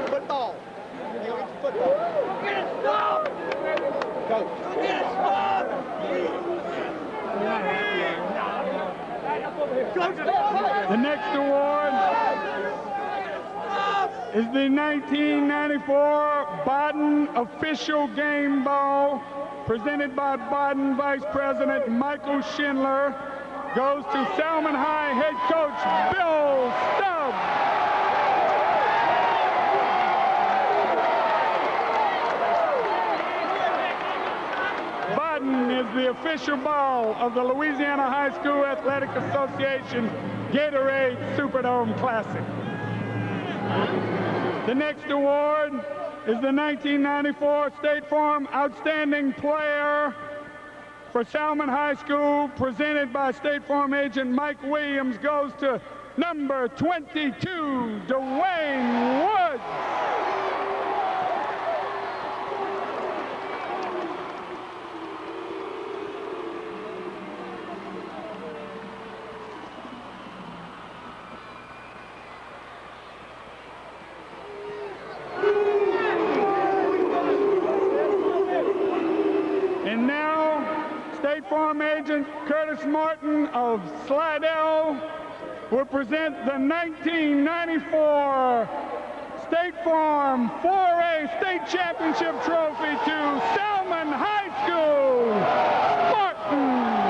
Football. Football. Get it, stop! Go. Get it, stop! The next award is the 1994 Baden Official Game Ball, presented by Baden Vice President Michael Schindler, goes to Salmen High head coach Bill Stubbs. Baden is the official ball of the Louisiana High School Athletic Association Gatorade Superdome Classic. The next award is the 1994 State Farm Outstanding Player for Salmen High School, presented by State Farm agent Mike Williams, goes to number 22, Dwayne Woods. And now, State Farm agent Curtis Martin of Slidell will present the 1994 State Farm 4A State Championship Trophy to Salmen High School. Spartans.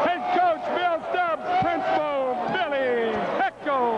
Head coach Bill Stubbs, principal Billy Heckel.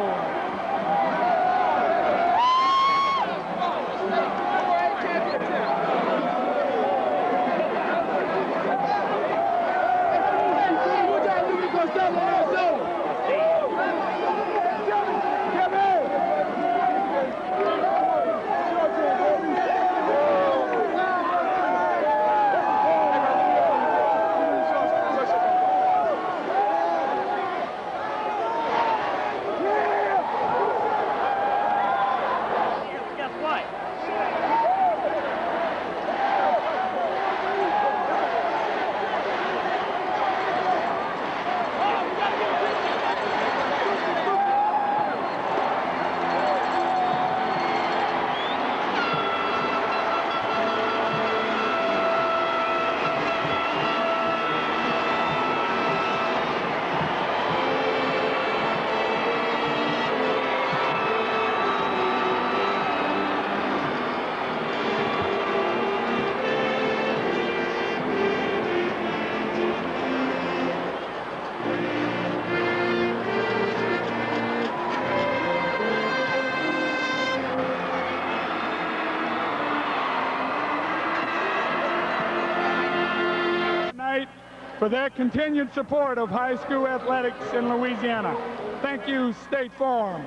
For their continued support of high school athletics in Louisiana. Thank you, State Farm.